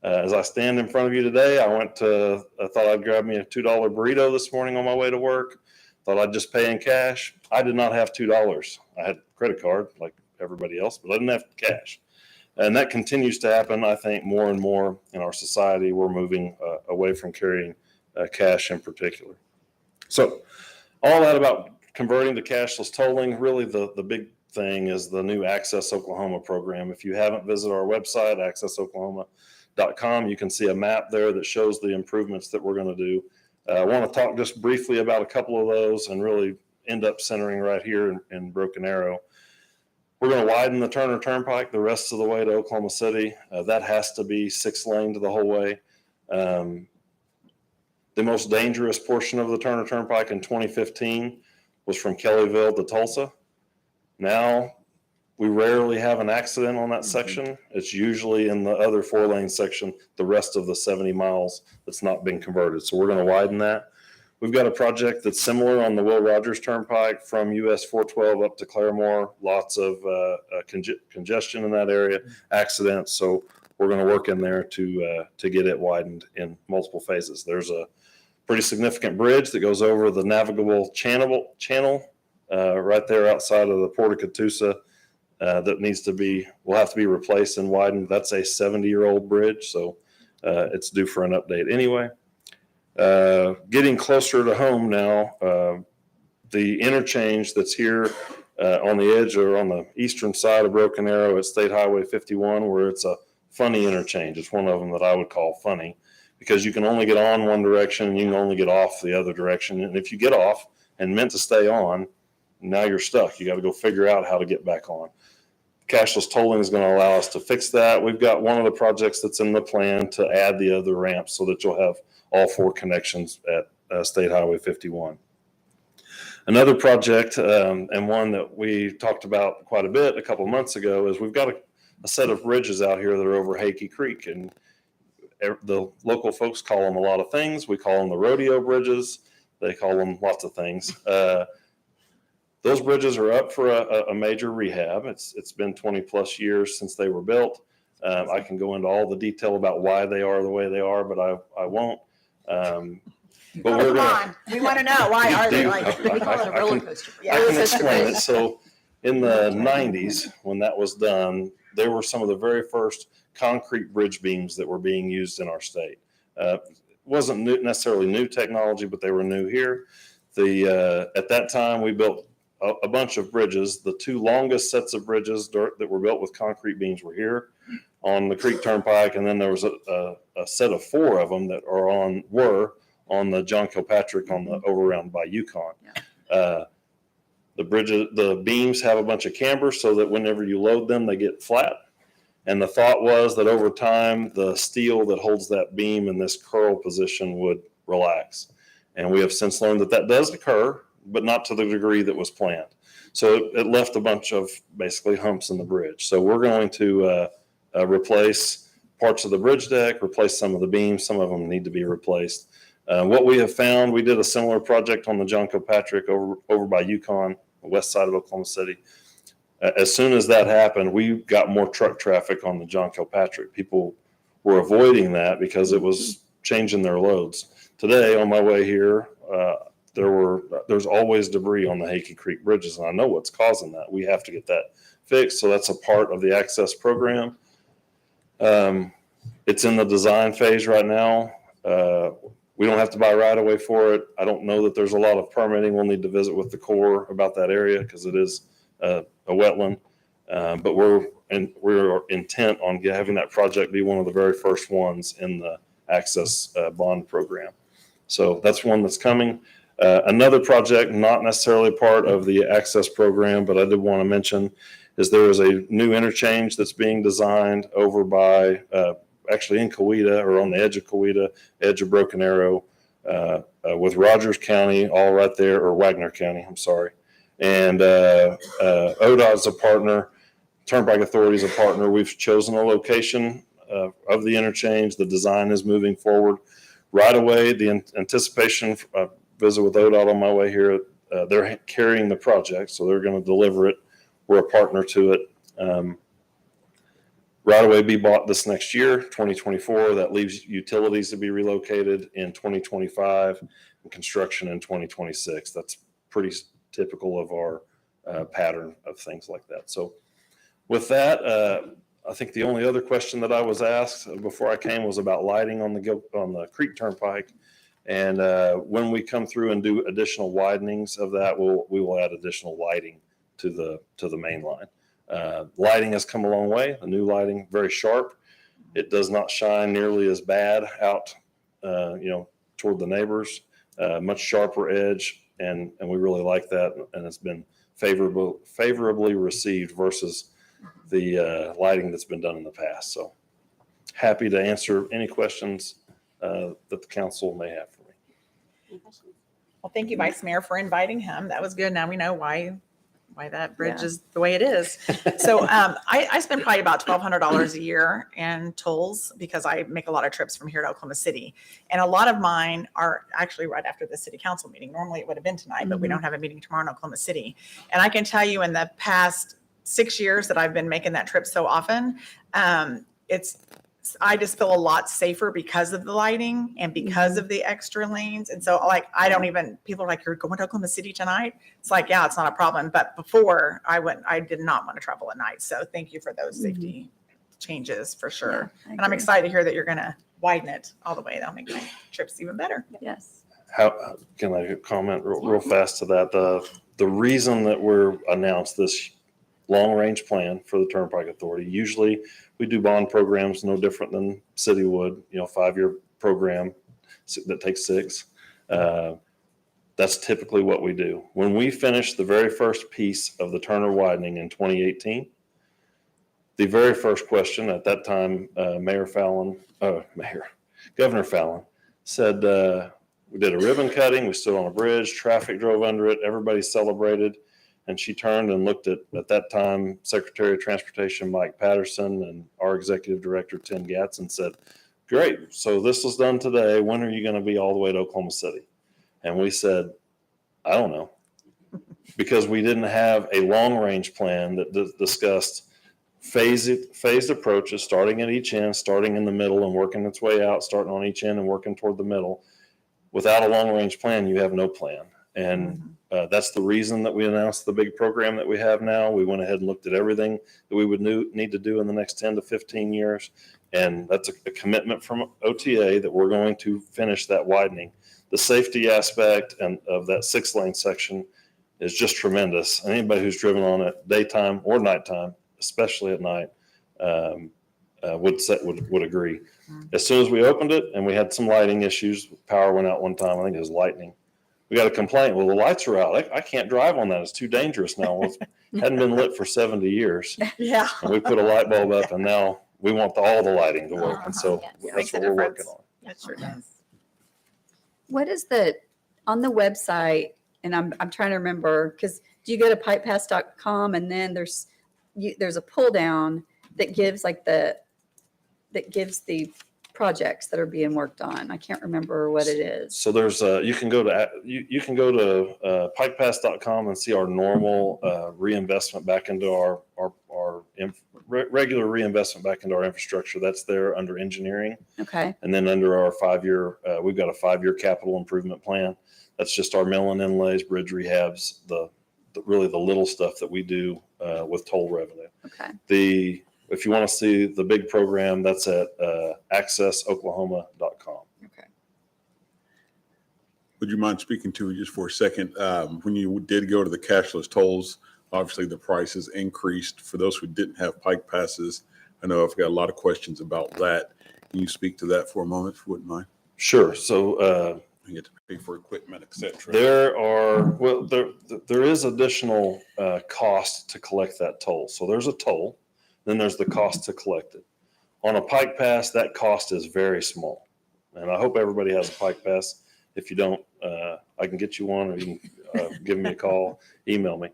As I stand in front of you today, I thought I'd grab me a $2 burrito this morning on my way to work. Thought I'd just pay in cash. I did not have $2. I had a credit card like everybody else, but I didn't have cash. And that continues to happen, I think, more and more in our society. We're moving away from carrying cash in particular. So all that about converting to cashless tolling, really the big thing is the new Access Oklahoma program. If you haven't visited our website, accessoklahoma.com, citycouncilors.com. You can see a map there that shows the improvements that we're going to do. I want to talk just briefly about a couple of those and really end up centering right here in Broken Arrow. We're going to widen the Turner Turnpike the rest of the way to Oklahoma City. That has to be 6-lane the whole way. The most dangerous portion of the Turner Turnpike in 2015 was from Kellyville to Tulsa. Now, we rarely have an accident on that section. It's usually in the other 4-lane section, the rest of the 70 miles that's not been converted. So we're going to widen that. We've got a project that's similar on the Will Rogers Turnpike from US 412 up to Claremore. Lots of congestion in that area, accidents. So we're going to work in there to get it widened in multiple phases. There's a pretty significant bridge that goes over the navigable channel right there outside of the Port of Catoosa that will have to be replaced and widened. That's a 70-year-old bridge, so it's due for an update anyway. Getting closer to home now, the interchange that's here on the edge or on the eastern side of Broken Arrow at State Highway 51, where it's a funny interchange. It's one of them that I would call funny because you can only get on one direction and you can only get off the other direction. And if you get off and meant to stay on, now you're stuck. You got to go figure out how to get back on. Cashless tolling is going to allow us to fix that. We've got one of the projects that's in the plan to add the other ramps so that you'll have all 4 connections at State Highway 51. Another project, and one that we talked about quite a bit a couple months ago, is we've got a set of bridges out here that are over Hakey Creek. And the local folks call them a lot of things. We call them the rodeo bridges. They call them lots of things. Those bridges are up for a major rehab. It's been 20 plus years since they were built. I can go into all the detail about why they are the way they are, but I won't. But Come on, we want to know, why are they like? We call it a roller coaster. Yeah. I can explain it. So in the 90s, when that was done, there were some of the very first concrete bridge beams that were being used in our state. Wasn't necessarily new technology, but they were new here. At that time, we built a bunch of bridges. The 2 longest sets of bridges that were built with concrete beams were here on the Creek Turnpike, and then there was a set of 4 of them that were on the John Kilpatrick on the overround by Yukon. Yeah. The beams have a bunch of camber so that whenever you load them, they get flat. And the thought was that over time, the steel that holds that beam in this curl position would relax. And we have since learned that that does occur, but not to the degree that was planned. So it left a bunch of basically humps in the bridge. So we're going to replace parts of the bridge deck, replace some of the beams. Some of them need to be replaced. What we have found, we did a similar project on the John Kilpatrick over by Yukon, the west side of Oklahoma City. As soon as that happened, we got more truck traffic on the John Kilpatrick. People were avoiding that because it was changing their loads. Today, on my way here, there's always debris on the Hakey Creek bridges, and I know what's causing that. We have to get that fixed, so that's a part of the access program. It's in the design phase right now. We don't have to buy right away for it. I don't know that there's a lot of permitting. We'll need to visit with the Corps about that area because it is a wetland. But we're intent on having that project be one of the very first ones in the access bond program. So that's one that's coming. Another project, not necessarily part of the access program, but I did want to mention, is there is a new interchange that's being designed over by, actually in Coweta, or on the edge of Coweta, edge of Broken Arrow, with Rogers County, all right there, or Wagner County, I'm sorry. And ODOT's a partner, Turnpike Authority is a partner. We've chosen a location of the interchange. The design is moving forward. Right away, the anticipation, visit with ODOT on my way here, they're carrying the project, so they're going to deliver it. We're a partner to it. Right away be bought this next year, 2024. That leaves utilities to be relocated in 2025 and construction in 2026. That's pretty typical of our pattern of things like that. So with that, I think the only other question that I was asked before I came was about lighting on the Creek Turnpike. And when we come through and do additional widenings of that, we will add additional lighting to the main line. Lighting has come a long way. The new lighting, very sharp. It does not shine nearly as bad out, toward the neighbors, much sharper edge. And we really like that. And it's been favorably received versus the lighting that's been done in the past. So happy to answer any questions that the council may have for me. Well, thank you, Vice Mayor, for inviting him. That was good. Now we know why that bridge is the way it is. So I spend probably about $1,200 a year in tolls because I make a lot of trips from here to Oklahoma City. And a lot of mine are actually right after the city council meeting. Normally it would have been tonight, but we don't have a meeting tomorrow in Oklahoma City. And I can tell you in the past 6 years that I've been making that trip so often, I just feel a lot safer because of the lighting and because of the extra lanes. And so people are like, you're going to Oklahoma City tonight? It's like, yeah, it's not a problem. But before I did not want to travel at night. So thank you for those safety changes for sure. Yeah, and I'm excited to hear that you're going to widen it all the way. That'll make my trips even better. Yes. How can I comment real fast to that? The reason that we're announced this long-range plan for the Turnpike Authority, usually we do bond programs no different than city would, 5-year program that takes 6. That's typically what we do. When we finished the very first piece of the Turner widening in 2018, the very first question at that time, Governor Fallon said, we did a ribbon cutting, we stood on a bridge, traffic drove under it, everybody celebrated. And she turned and looked at that time, Secretary of Transportation Mike Patterson and our Executive Director Tim Gatz and said, great, so this was done today. When are you going to be all the way to Oklahoma City? And we said, I don't know, because we didn't have a long-range plan that discussed phased approaches, starting at each end, starting in the middle and working its way out, starting on each end and working toward the middle. Without a long-range plan, you have no plan. And that's the reason that we announced the big program that we have now. We went ahead and looked at everything that we would need to do in the next 10 to 15 years. And that's a commitment from OTA that we're going to finish that widening. The safety aspect of that 6-lane section is just tremendous. Anybody who's driven on it daytime or nighttime, especially at night, would agree. As soon as we opened it and we had some lighting issues, power went out one time, I think it was lightning. We got a complaint. Well, the lights are out. I can't drive on that. It's too dangerous now. Well, it hadn't been lit for 70 years. Yeah. And we put a light bulb up and now we want all the lighting to work. And so Makes that's a what we're working difference. on. It sure does. What is on the website, and I'm trying to remember, because do you go to pipepass.com and then there's a pull down that gives the projects that are being worked on? I can't remember what it is. So there's you can go to pikepass.com and see our normal reinvestment back into our regular reinvestment back into our infrastructure. That's there under engineering. Okay. And then under our 5-year, we've got a 5-year capital improvement plan. That's just our mill and inlays, bridge rehabs, really the little stuff that we do with toll revenue. Okay. If you want to see the big program, that's at accessoklahoma.com. Okay. Would you mind speaking to it just for a second? When you did go to the cashless tolls, obviously the prices increased for those who didn't have Pike passes. I know I've got a lot of questions about that. Can you speak to that for a moment, if you wouldn't mind? Sure. So You get to pay for equipment, et cetera. there is additional cost to collect that toll. So there's a toll, then there's the cost to collect it. On a Pike Pass, that cost is very small. And I hope everybody has a Pike Pass. If you don't, I can get you one, or you can give me a call, email me.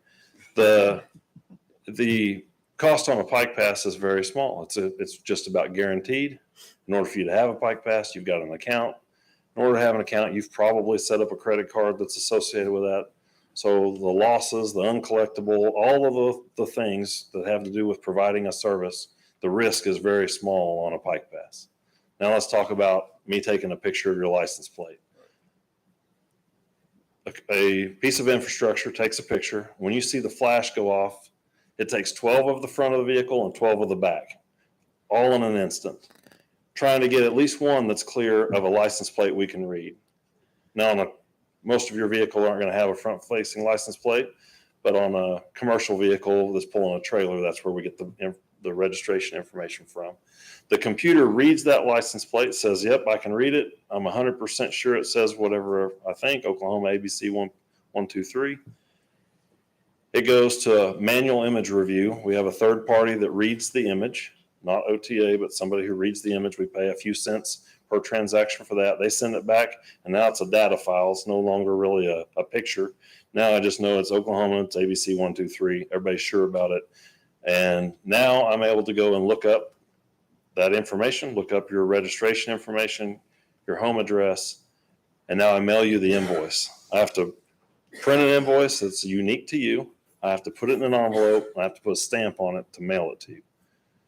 The cost on a Pike Pass is very small. It's just about guaranteed. In order for you to have a Pike Pass, you've got an account. In order to have an account, you've probably set up a credit card that's associated with that. So the losses, the uncollectible, all of the things that have to do with providing a service, the risk is very small on a Pike Pass. Now let's talk about me taking a picture of your license plate. A piece of infrastructure takes a picture. When you see the flash go off, it takes 12 of the front of the vehicle and 12 of the back, all in an instant. Trying to get at least one that's clear of a license plate we can read. Now, most of your vehicle aren't going to have a front-facing license plate, but on a commercial vehicle that's pulling a trailer, that's where we get the registration information from. The computer reads that license plate, says, yep, I can read it. I'm 100% sure it says whatever I think, Oklahoma ABC 123. It goes to manual image review. We have a third party that reads the image, not OTA, but somebody who reads the image. We pay a few cents per transaction for that. They send it back, and now it's a data file. It's no longer really a picture. Now I just know it's Oklahoma, it's ABC 123. Everybody's sure about it. And now I'm able to go and look up that information, look up your registration information, your home address, and now I mail you the invoice. I have to print an invoice that's unique to you. I have to put it in an envelope. I have to put a stamp on it to mail it to you.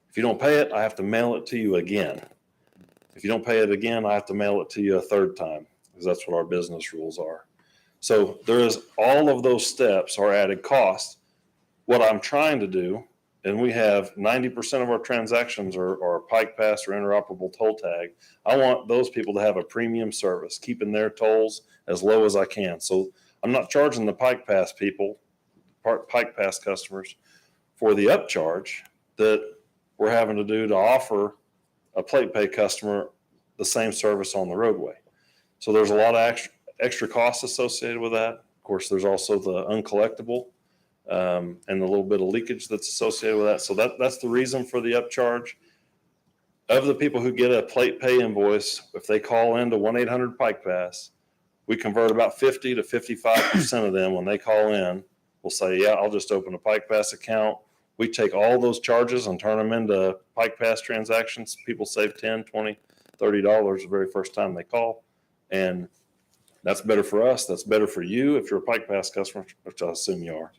If you don't pay it, I have to mail it to you again. If you don't pay it again, I have to mail it to you a third time, because that's what our business rules are. So there is all of those steps are added cost. What I'm trying to do, and we have 90% of our transactions are Pike Pass or interoperable toll tag. I want those people to have a premium service, keeping their tolls as low as I can. So I'm not charging the Pike Pass people, Pike Pass customers, for the upcharge that we're having to do to offer a plate pay customer the same service on the roadway. So there's a lot of extra costs associated with that. Of course, there's also the uncollectible and the little bit of leakage that's associated with that. So that's the reason for the upcharge. Of the people who get a plate pay invoice, if they call into 1-800 Pike Pass, we convert about 50 to 55% of them when they call in. We'll say, yeah, I'll just open a Pike Pass account. We take all those charges and turn them into Pike Pass transactions. People save $10, $20, $30 the very first time they call. And that's better for us. That's better for you if you're a Pike Pass customer, which I assume you are.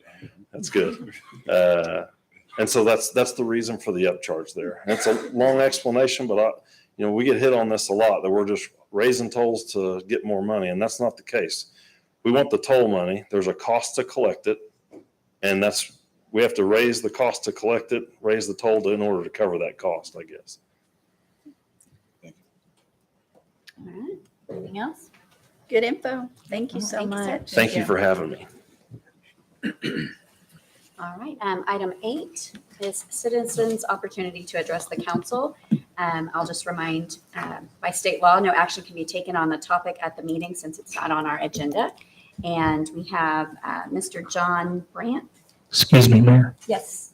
That's good. And so that's the reason for the upcharge there. And it's a long explanation, but we get hit on this a lot, that we're just raising tolls to get more money, and that's not the case. We want the toll money. There's a cost to collect it, and we have to raise the cost to collect it, raise the toll in order to cover that cost, I guess. All right. Anything else? Good info. Thank you so Thank you, sir. much. Thank you for having me. All right. Item 8 is citizens' opportunity to address the council. I'll just remind, by state law, no action can be taken on the topic at the meeting since it's not on our agenda. And we have Mr. John Brandt. Excuse me, Mayor. Yes.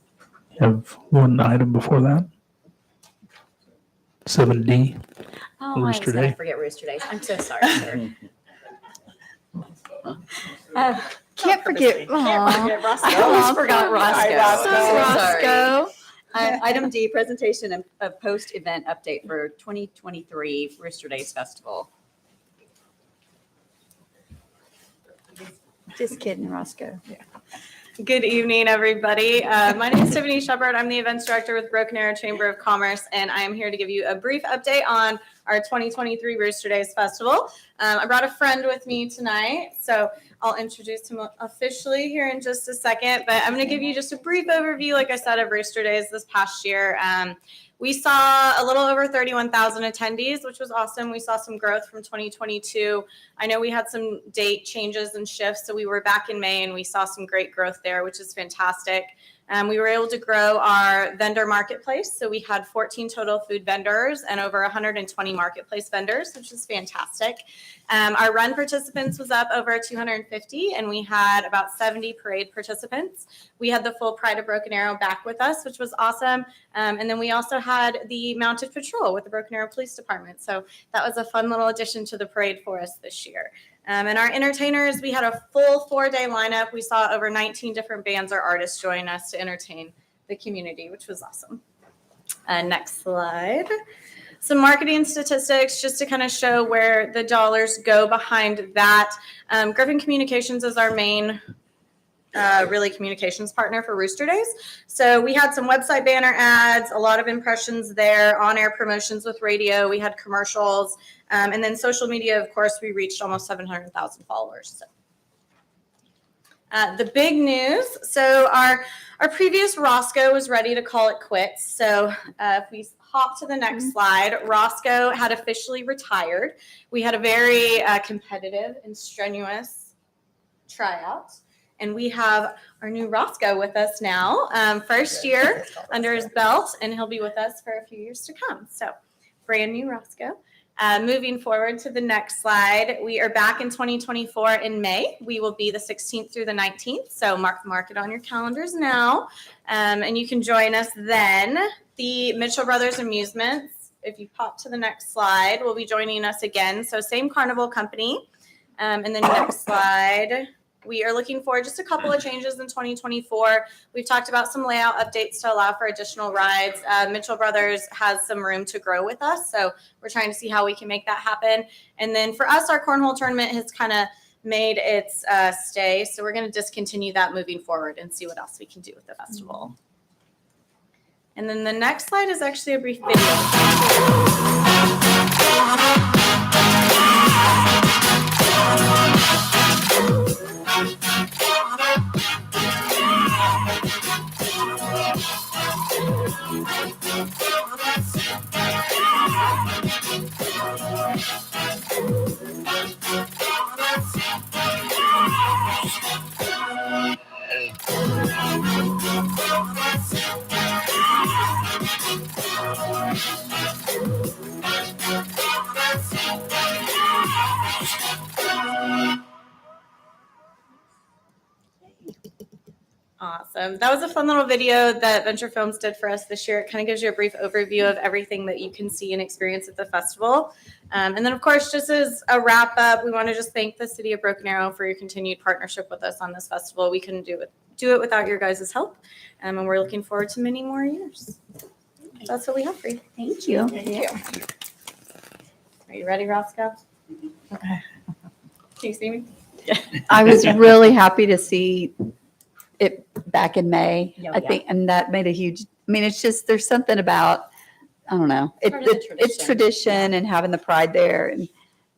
Have one item before that. 7D. Oh, I was Rooster going to Day. forget Rooster Days. I'm so sorry, sir. Can't forget. I almost forgot Roscoe. Roscoe. So sorry. Item D, presentation of post-event update for 2023 Rooster Days Festival. Just kidding, Roscoe. Good evening, everybody. My name is Tiffany Shepard. I'm the events director with Broken Arrow Chamber of Commerce, and I am here to give you a brief update on our 2023 Rooster Days Festival. I brought a friend with me tonight, so I'll introduce him officially here in just a second, but I'm going to give you just a brief overview, like I said, of Rooster Days this past year. We saw a little over 31,000 attendees, which was awesome. We saw some growth from 2022. I know we had some date changes and shifts, so we were back in May and we saw some great growth there, which is fantastic. We were able to grow our vendor marketplace. So we had 14 total food vendors and over 120 marketplace vendors, which is fantastic. Our run participants was up over 250, and we had about 70 parade participants. We had the full Pride of Broken Arrow back with us, which was awesome. And then we also had the mounted patrol with the Broken Arrow Police Department. So that was a fun little addition to the parade for us this year. And our entertainers, we had a full 4-day lineup. We saw over 19 different bands or artists join us to entertain the community, which was awesome. Next slide. Some marketing statistics just to kind of show where the dollars go behind that. Griffin Communications is our main really communications partner for Rooster Days. So we had some website banner ads, a lot of impressions there, on-air promotions with radio. We had commercials. And then social media, of course, we reached almost 700,000 followers. So. The big news, so our previous Roscoe was ready to call it quits. So if we hop to the next slide, Roscoe had officially retired. We had a very competitive and strenuous tryout. And we have our new Roscoe with us now, first year under his belt, and he'll be with us for a few years to come. So brand new Roscoe. Moving forward to the next slide, we are back in 2024 in May. We will be the 16th through the 19th, so mark it on your calendars now, and you can join us then. The Mitchell Brothers Amusements, if you pop to the next slide, will be joining us again. So same carnival company. And then next slide, we are looking for just a couple of changes in 2024. We've talked about some layout updates to allow for additional rides. Mitchell Brothers has some room to grow with us, so we're trying to see how we can make that happen. And then for us, our cornhole tournament has kind of made its stay, so we're going to discontinue that moving forward and see what else we can do with the festival. And then the next slide is actually a brief video. Awesome. That was a fun little video that Venture Films did for us this year. It kind of gives you a brief overview of everything that you can see and experience at the festival. And then, of course, just as a wrap up, we want to just thank the City of Broken Arrow for your continued partnership with us on this festival. We couldn't do it without your guys' help, and we're looking forward to many more years. That's what we have for you. Thank you. Thank you. Are you ready, Roscoe? Okay. Can you see me? I was really happy to see it back in May. Yeah, I think, and that made a huge, I mean, it's just, there's something about, I don't know. Part of the It's tradition and having the pride there and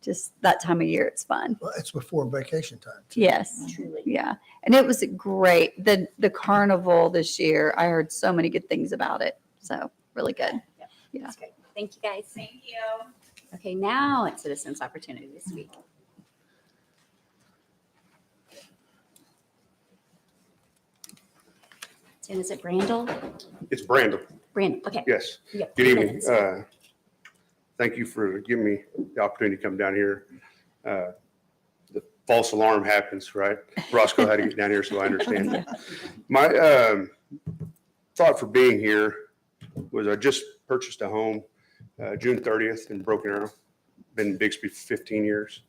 just that time of year, it's fun. Well, it's before vacation time. too. Yes. Truly. Yeah. And it was great. The carnival this year, I heard so many good things about it. So really good. Yeah. That's great. Thank you, guys. Thank you. Okay, now it's citizens' opportunity this week. And is it Brandel? It's Brandon. Brandon, okay. Yes. Yeah, Good evening. minutes. Thank you for giving me the opportunity to come down here. The false alarm happens, right? Roscoe had to get down here, so I understand. My thought for being here was I just purchased a home June 30th in Broken Arrow. Been in Bixby for 15 years.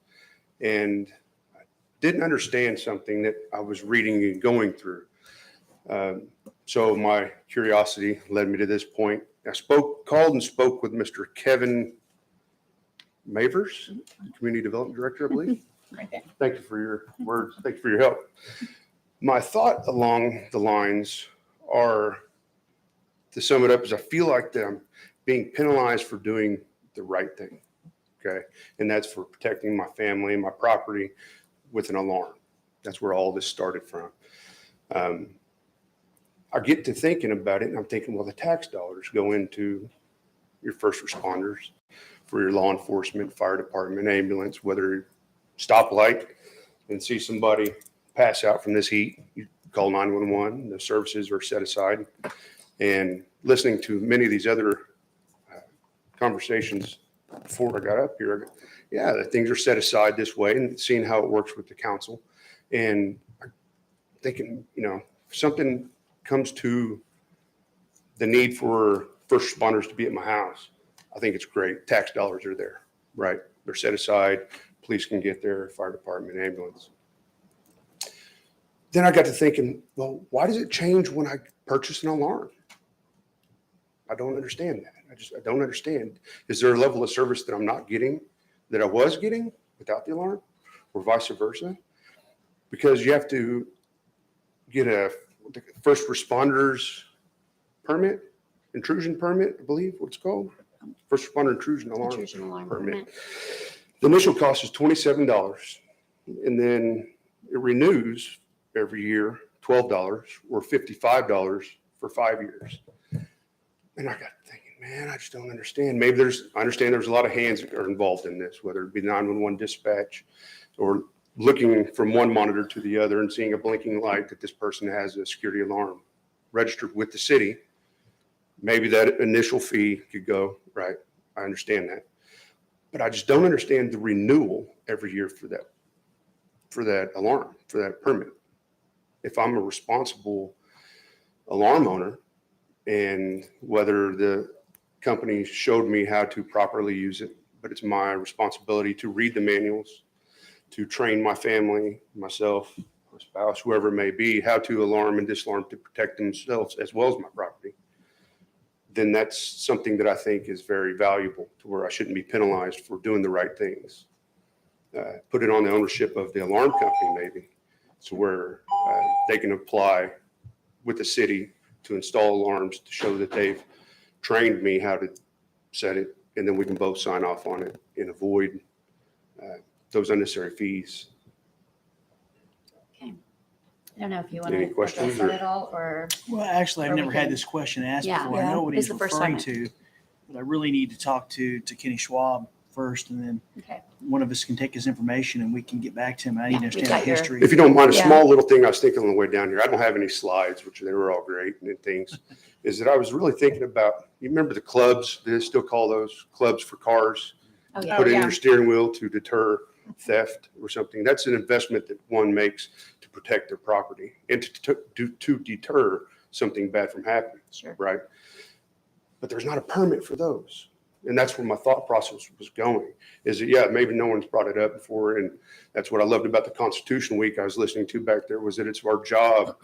And I didn't understand something that I was reading and going through. So my curiosity led me to this point. I called and spoke with Mr. Kevin Mavers, Community Development Director, I believe. Right there. Thank you for your words. Thank you for your help. My thought along the lines are, to sum it up, is I feel like that I'm being penalized for doing the right thing. Okay. And that's for protecting my family and my property with an alarm. That's where all this started from. I get to thinking about it and I'm thinking, well, the tax dollars go into your first responders, for your law enforcement, fire department, ambulance, whether stoplight and see somebody pass out from this heat, you call 911, the services are set aside. And listening to many of these other conversations before I got up here, yeah, the things are set aside this way, and seeing how it works with the council. And I'm thinking, if something comes to the need for first responders to be at my house, I think it's great. Tax dollars are there, right? They're set aside. Police can get there, fire department, ambulance. Then I got to thinking, well, why does it change when I purchase an alarm? I don't understand that. I don't understand. Is there a level of service that I'm not getting that I was getting without the alarm, or vice versa? Because you have to get a first responders permit, intrusion permit, I believe what it's called. First responder intrusion alarm permit. The initial cost is $27, and then it renews every year, $12 or $55 for 5 years. And I got thinking, man, I just don't understand. I understand there's a lot of hands that are involved in this, whether it be 911 dispatch or looking from one monitor to the other and seeing a blinking light that this person has a security alarm registered with the city. Maybe that initial fee could go, right? I understand that. But I just don't understand the renewal every year for that alarm, for that permit. If I'm a responsible alarm owner, and whether the company showed me how to properly use it, but it's my responsibility to read the manuals, to train my family, myself, my spouse, whoever it may be, how to alarm and disalarm to protect themselves as well as my property, then that's something that I think is very valuable, to where I shouldn't be penalized for doing the right things. Put it on the ownership of the alarm company, maybe, to where they can apply with the city to install alarms to show that they've trained me how to set it, and then we can both sign off on it and avoid those unnecessary fees. Okay. I don't know if you want Any to questions, address that or- at all, or, Well, actually, I've Or we never had can- this question asked Yeah. before. I know what This he's is the first referring time. to, but I really need to talk to Kenny Schwab first, and then okay. one of us can take his information and we can get back to him. I Yeah, need to we understand got the your- history. If you don't mind, a Yeah. small little thing I was thinking on the way down here, I don't have any slides, which they were all great and things, is that I was really thinking about, you remember the clubs, they still call those clubs for cars? Oh, yeah. Put it in yeah. your steering wheel to deter theft or something. That's an investment that one makes to protect their property and to deter something bad from happening, Sure. right? But there's not a permit for those. And that's where my thought process was going, is that, yeah, maybe no one's brought it up before. And that's what I loved about the Constitution Week I was listening to back there, was that it's our job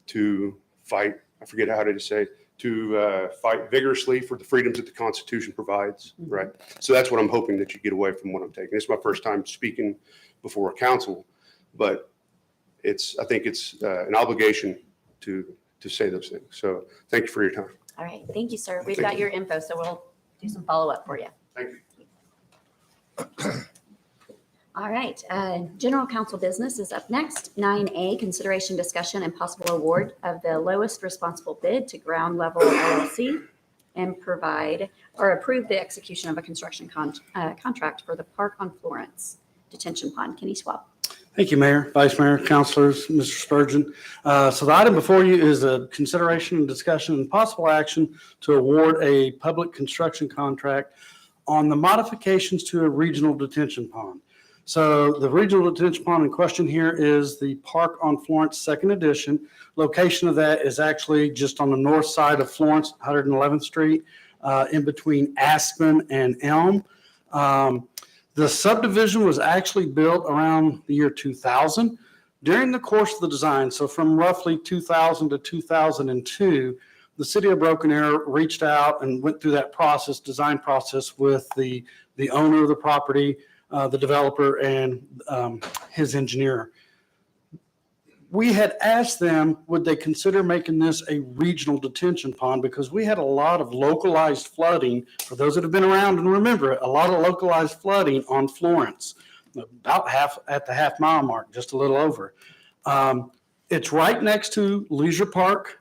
to fight, I forget how to say, to fight vigorously for the freedoms that the Constitution provides, right? So that's what I'm hoping that you get away from what I'm taking. It's my first time speaking before a council, but I think it's an obligation to say those things. So thank you for your time. All right. Thank you, sir. We've Thank got you. your info, so we'll do some follow-up for you. Thank you. All right, general council business is up next. 9A, consideration, discussion, and possible award of the lowest responsible bid to Ground Level LLC and provide or approve the execution of a construction contract for the Park on Florence detention pond. Kenny Schwab. Thank you, Mayor, Vice Mayor, Councilors, Mr. Spurgeon. So the item before you is a consideration and discussion and possible action to award a public construction contract on the modifications to a regional detention pond. So the regional detention pond in question here is the Park on Florence Second Edition. Location of that is actually just on the north side of Florence, 111th Street, in between Aspen and Elm. The subdivision was actually built around the year 2000. During the course of the design, so from roughly 2000 to 2002, the city of Broken Arrow reached out and went through that process, design process, with the owner of the property, the developer, and his engineer. We had asked them, would they consider making this a regional detention pond, because we had a lot of localized flooding. For those that have been around and remember it, a lot of localized flooding on Florence, about half at the half mile mark, just a little over. It's right next to Leisure Park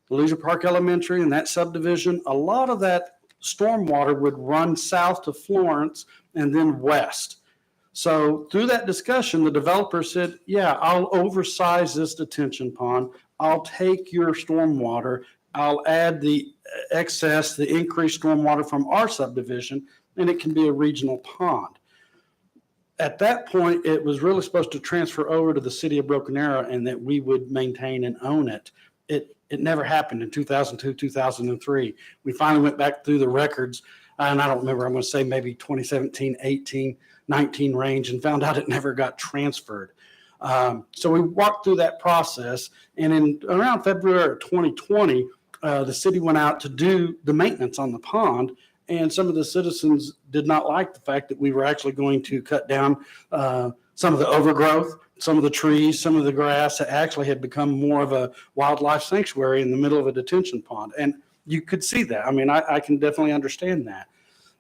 Elementary, and that subdivision. A lot of that stormwater would run south to Florence and then west. So through that discussion, the developer said, yeah, I'll oversize this detention pond. I'll take your stormwater. I'll add the excess, the increased stormwater from our subdivision, and it can be a regional pond. At that point, it was really supposed to transfer over to the city of Broken Arrow and that we would maintain and own it. It never happened in 2002, 2003. We finally went back through the records, and I don't remember, I'm going to say maybe 2017, 18, 19 range, and found out it never got transferred. So we walked through that process, and in around February of 2020, the city went out to do the maintenance on the pond, and some of the citizens did not like the fact that we were actually going to cut down some of the overgrowth, some of the trees, some of the grass that actually had become more of a wildlife sanctuary in the middle of a detention pond. And you could see that. I mean, I can definitely understand that.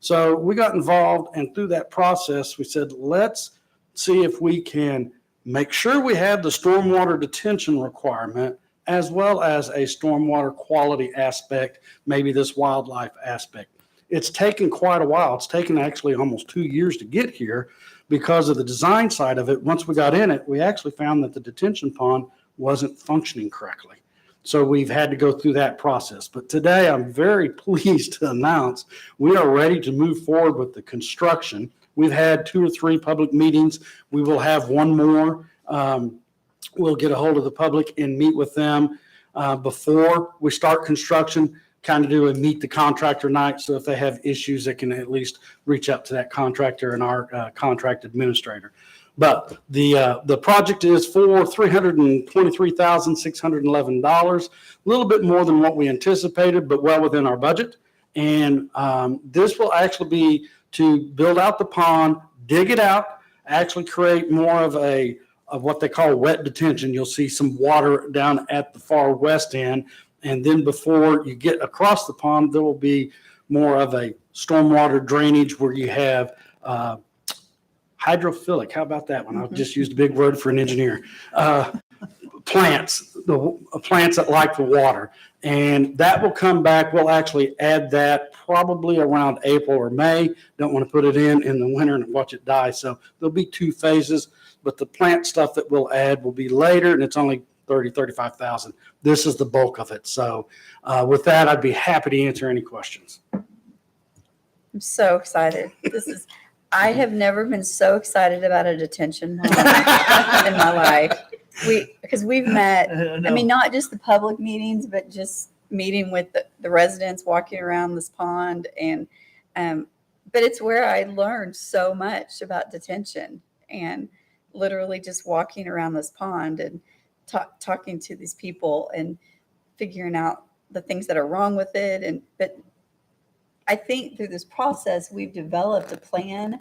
So we got involved, and through that process, we said, let's see if we can make sure we have the stormwater detention requirement as well as a stormwater quality aspect, maybe this wildlife aspect. it's taken quite a while. It's taken actually almost 2 years to get here because of the design side of it. Once we got in it, we actually found that the detention pond wasn't functioning correctly. So we've had to go through that process. But today, I'm very pleased to announce we are ready to move forward with the construction. We've had 2 or 3 public meetings. We will have one more. We'll get a hold of the public and meet with them before we start construction, kind of do a meet the contractor night. So if they have issues, they can at least reach out to that contractor and our contract administrator. But the project is for $323,611, a little bit more than what we anticipated, but well within our budget. And this will actually be to build out the pond, dig it out, actually create more of what they call wet detention. You'll see some water down at the far west end. And then before you get across the pond, there will be more of a stormwater drainage where you have hydrophilic. How about that one? I'll just use a big word for an engineer. Plants that like the water. And that will come back. We'll actually add that probably around April or May. Don't want to put it in the winter and watch it die. So there'll be 2 phases, but the plant stuff that we'll add will be later, and it's only $35,000. This is the bulk of it. So with that, I'd be happy to answer any questions. I'm so excited. I have never been so excited about a detention pond in my life. Because we've met, I mean, not just the public meetings, but just meeting with the residents, walking around this pond. And, but it's where I learned so much about detention, and literally just walking around this pond and talking to these people and figuring out the things that are wrong with it. But I think through this process, we've developed a plan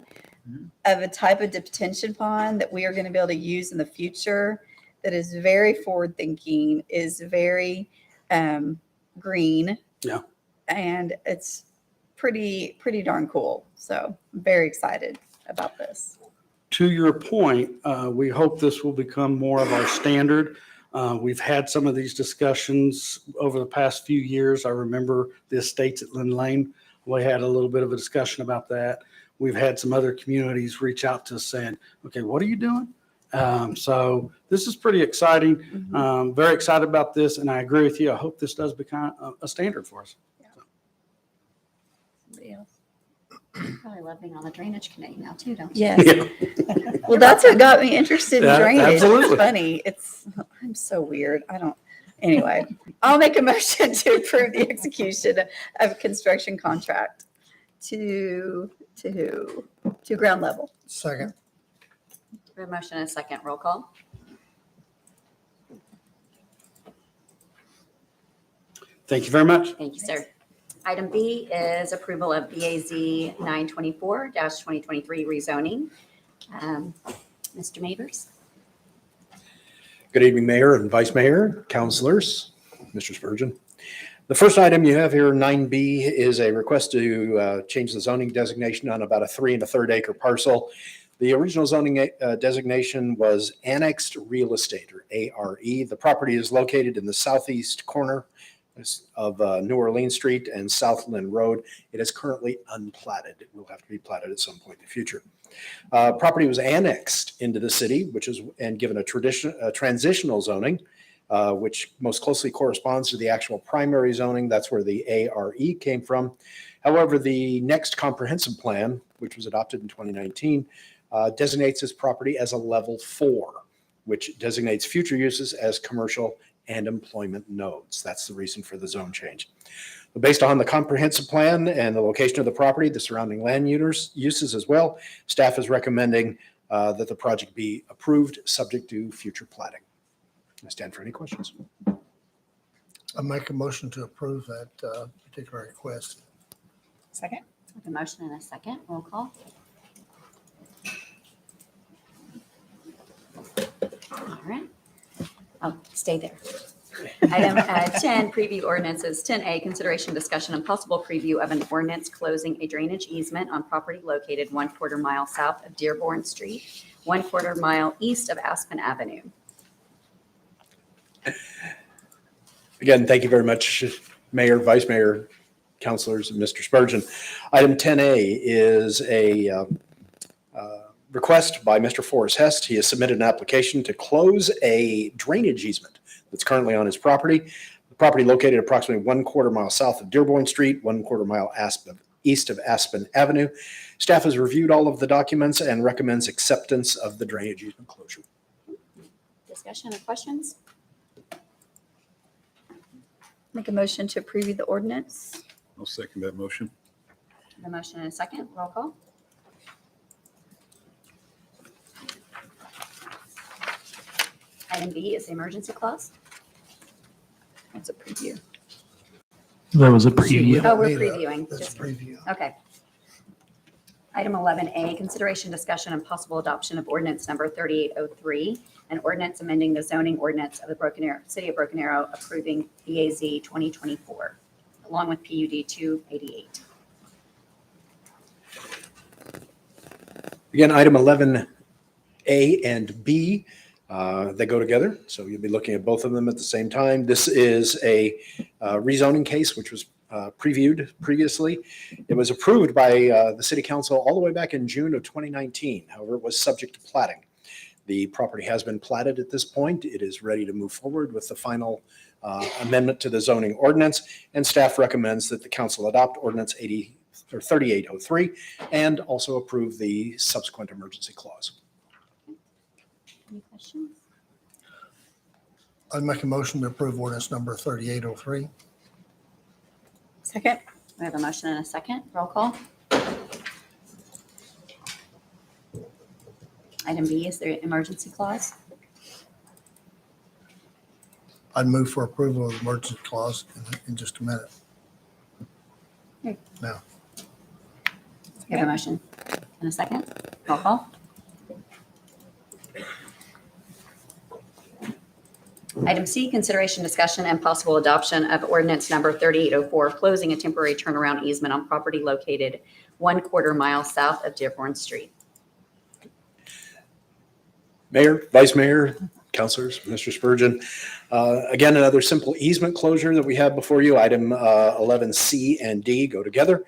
of a type of detention pond that we are going to be able to use in the future that is very forward thinking, is very green. Yeah. And it's pretty darn cool. So I'm very excited about this. To your point, we hope this will become more of our standard. We've had some of these discussions over the past few years. I remember the estates at Lynn Lane. We had a little bit of a discussion about that. We've had some other communities reach out to us saying, okay, what are you doing? So this is pretty exciting. Very excited about this. And I agree with you. I hope this does become a standard for us. Somebody else. You probably love being on the drainage committee now too, don't you? Yes. Well, that's what got me interested in drainage. Absolutely. It's funny. I'm so weird. Anyway, I'll make a motion to approve the execution of a construction contract to ground level. Second. We have a motion and a second. Roll call. Thank you very much. Thank you, sir. Item B is approval of BAZ 924-2023 rezoning. Mr. Mavers? Good evening, Mayor and Vice Mayor, councilors, Mr. Spurgeon. The first item you have here, 9B, is a request to change the zoning designation on about a 3 1/3 acre parcel. The original zoning designation was annexed real estate, or ARE. The property is located in the southeast corner of New Orleans Street and Southland Road. It is currently unplatted. It will have to be platted at some point in the future. Property was annexed into the city, and given a transitional zoning, which most closely corresponds to the actual primary zoning. That's where the ARE came from. However, the next comprehensive plan, which was adopted in 2019, designates this property as a level 4, which designates future uses as commercial and employment nodes. That's the reason for the zone change. But based on the comprehensive plan and the location of the property, the surrounding land uses as well, staff is recommending that the project be approved subject to future platting. I stand for any questions. I make a motion to approve that particular request. Second. We have a motion and a second. Roll call. All right. Oh, stay there. Item 10, preview ordinances. 10A, consideration, discussion, and possible preview of an ordinance closing a drainage easement on property located 1/4 mile south of Dearborn Street, 1/4 mile east of Aspen Avenue. Again, thank you very much, Mayor, Vice Mayor, Counselors, and Mr. Spurgeon. Item 10A is a request by Mr. Forrest Hest. He has submitted an application to close a drainage easement that's currently on his property. The property located approximately 1/4 mile south of Dearborn Street, 1/4 mile east of Aspen Avenue. Staff has reviewed all of the documents and recommends acceptance of the drainage easement closure. Discussion or questions? Make a motion to approve the ordinance. I'll second that motion. The motion and a second. Roll call. Item B is the emergency clause. That's a preview. That was a Oh, we're Need a- previewing. That's a Just- preview. Okay. Item 11A, consideration, discussion, and possible adoption of ordinance number 3803, an ordinance amending the zoning ordinance of the City of Broken Arrow approving BAZ 2024, along with PUD 288. Again, item 11A and B, they go together, so you'll be looking at both of them at the same time. This is a rezoning case, which was previewed previously. It was approved by the city council all the way back in June of 2019. However, it was subject to platting. The property has been platted at this point. It is ready to move forward with the final amendment to the zoning ordinance, and staff recommends that the council adopt ordinance 3803 and also approve the subsequent emergency clause. Any questions? I'd make a motion to approve ordinance number 3803. Second. We have a motion and a second. Roll call. Item B is the emergency clause. I'd move for approval of the emergency clause in just a minute. Okay. Now, We have a motion and a second. Roll call. Item C, consideration, discussion, and possible adoption of ordinance number 3804, closing a temporary turnaround easement on property located 1/4 mile south of Dearborn Street. Mayor, Vice Mayor, Councilors, Mr. Spurgeon. Again, another simple easement closure that we have before you. Item 11C and D go together.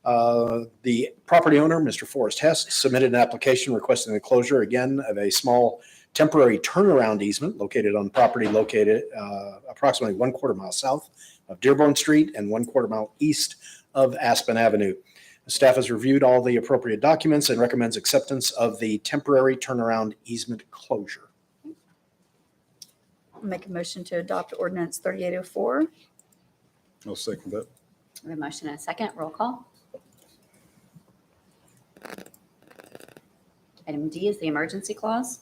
The property owner, Mr. Forrest Hest, submitted an application requesting the closure again of a small temporary turnaround easement located on property located approximately 1/4 mile south of Dearborn Street and 1/4 mile east of Aspen Avenue. The staff has reviewed all the appropriate documents and recommends acceptance of the temporary turnaround easement closure. Make a motion to adopt ordinance 3804. I'll second that. We have a motion and a second. Roll call. Item D is the emergency clause.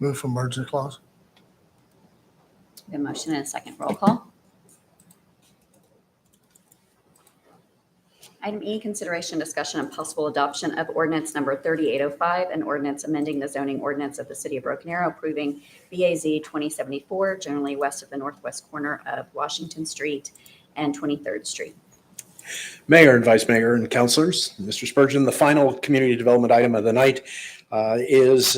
move for emergency clause. We have a motion and a second. Roll call. Item E, consideration, discussion, and possible adoption of ordinance number 3805, an ordinance amending the zoning ordinance of the City of Broken Arrow, approving BAZ 2074, generally west of the northwest corner of Washington Street and 23rd Street. Mayor and Vice Mayor and Councilors, Mr. Spurgeon, the final community development item of the night is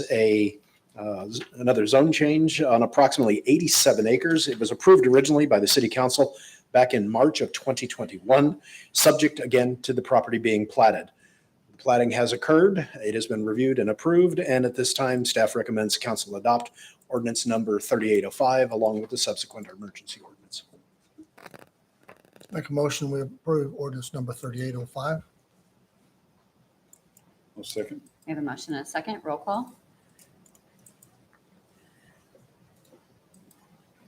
another zone change on approximately 87 acres. It was approved originally by the City Council back in March of 2021, subject again to the property being platted. Platting has occurred. It has been reviewed and approved, and at this time, staff recommends council adopt ordinance number 3805 along with the subsequent emergency ordinance. Make a motion, we approve ordinance number 3805. I'll second. We have a motion and a second. Roll call.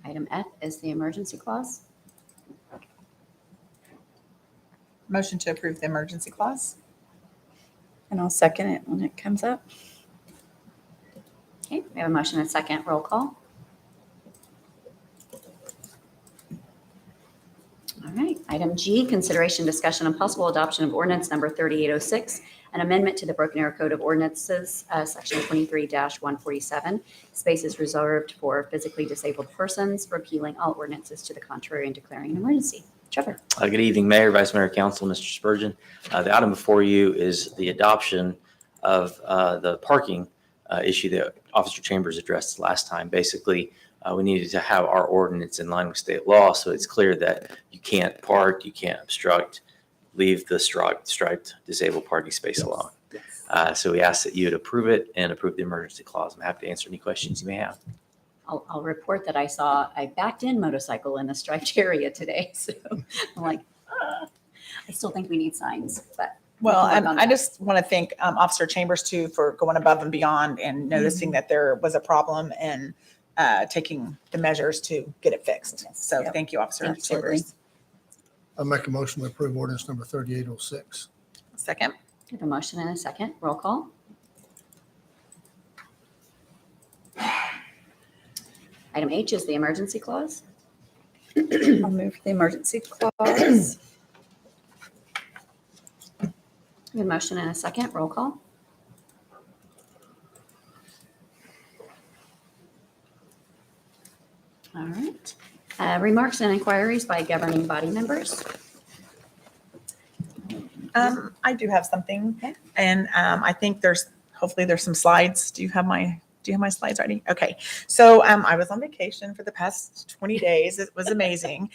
Item F is the emergency clause. Motion to approve the emergency clause. And I'll second it when it comes up. Okay, we have a motion and a second. Roll call. All right. Item G, consideration, discussion, and possible adoption of ordinance number 3806, an amendment to the Broken Arrow Code of Ordinances, section 23-147, spaces reserved for physically disabled persons, repealing all ordinances to the contrary and declaring an emergency. Trevor. Good evening, Mayor, Vice Mayor, Council, Mr. Spurgeon. The item before you is the adoption of the parking issue that Officer Chambers addressed last time. Basically, we needed to have our ordinance in line with state law, so it's clear that you can't park, you can't obstruct, leave the striped disabled parking space alone. So we ask that you would approve it and approve the emergency clause. I'm happy to answer any questions you may have. I'll report that I saw a backed-in motorcycle in the striped area today. So I'm like, I still think we need signs, but. Well, we can work on I that. just want to thank Officer Chambers too for going above and beyond and noticing that there was a problem and taking the measures to get it fixed. So Yep. thank you, Officer Absolutely. Chambers. I make a motion to approve ordinance number 3806. Second. We have a motion and a second. Roll call. Item H is the emergency clause. I'll move the emergency clause. We have a motion and a second. Roll call. All right. Remarks and inquiries by governing body members. I do have something, and I think hopefully there's some slides. Do you have my slides ready? Okay. So I was on vacation for the past 20 days. It was amazing.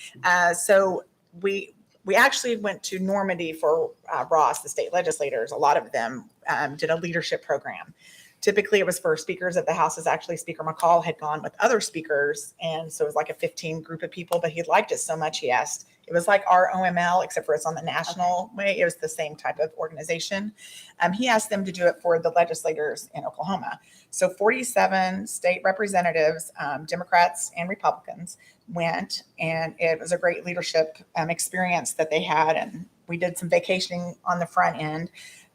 So we actually went to Normandy for Ross, the state legislators. A lot of them did a leadership program. Typically, it was for speakers of the houses. Actually, Speaker McCall had gone with other speakers, and so it was like a 15 group of people. But he liked it so much, he asked. It was like our OML, except for it's on the national way. It was the same type of organization. He asked them to do it for the legislators in Oklahoma. So 47 state representatives, Democrats and Republicans, went, and it was a great leadership experience that they had. And we did some vacationing on the front end.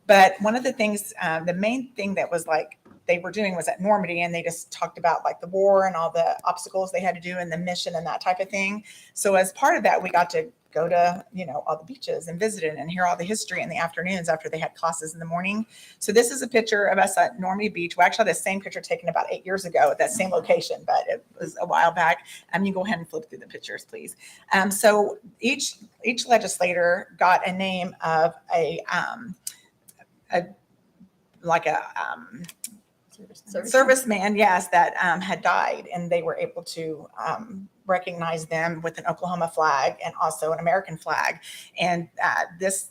But one of the things, the main thing that was like they were doing was at Normandy, and they just talked about like the war and all the obstacles they had to do and the mission and that type of thing. So as part of that, we got to go to, all the beaches and visit it and hear all the history in the afternoons after they had classes in the morning. So this is a picture of us at Normandy Beach. We actually had the same picture taken about 8 years ago at that same location, but it was a while back. You can go ahead and flip through the pictures, please. So each legislator got a name of a serviceman, yes, that had died, and they were able to recognize them with an Oklahoma flag and also an American flag. And this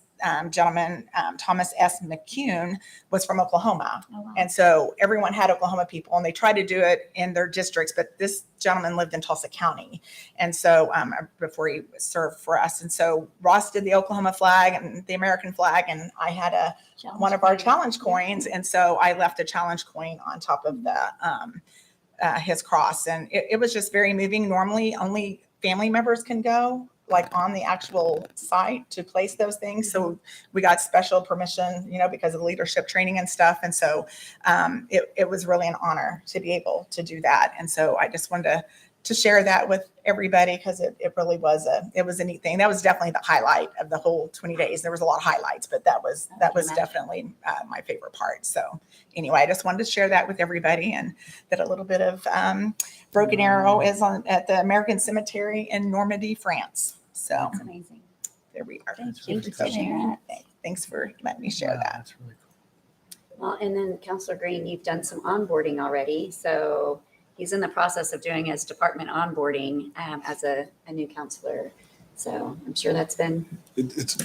gentleman, Thomas S. McCune, was from Oklahoma. Oh, wow. And so everyone had Oklahoma people, and they tried to do it in their districts, but this gentleman lived in Tulsa County. And so before he served for us. And so Ross did the Oklahoma flag and the American flag, and I had one of our challenge coins. And so I left a challenge coin on top of his cross. And it was just very moving. Normally only family members can go, like on the actual site, to place those things. So we got special permission, because of the leadership training and stuff. And so it was really an honor to be able to do that. And so I just wanted to share that with everybody, because it really was a neat thing. That was definitely the highlight of the whole 20 days. There was a lot of highlights, but that was definitely my favorite part. So anyway, I just wanted to share that with everybody, and that a little bit of Broken Arrow is at the American Cemetery in Normandy, France. So That's amazing. there we are. Thank you for sharing. Thanks for letting me share that. That's really cool. Well, and then Counselor Green, you've done some onboarding already. So he's in the process of doing his department onboarding as a new counselor. So I'm sure that's been It's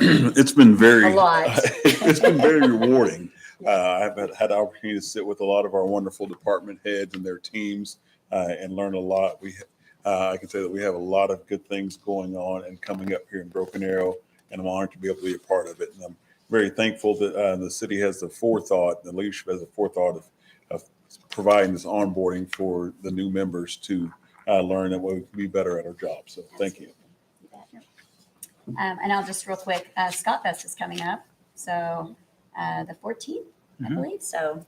been very a lot. It's been very rewarding. I've had the opportunity to sit with a lot of our wonderful department heads and their teams and learn a lot. I can say that we have a lot of good things going on and coming up here in Broken Arrow, and I'm honored to be able to be a part of it. And I'm very thankful that the city has the forethought, the leadership has the forethought of providing this onboarding for the new members to learn that we can be better at our job. So thank you. And I'll just real quick, Scott Fest is coming up. So the 14th, I believe. So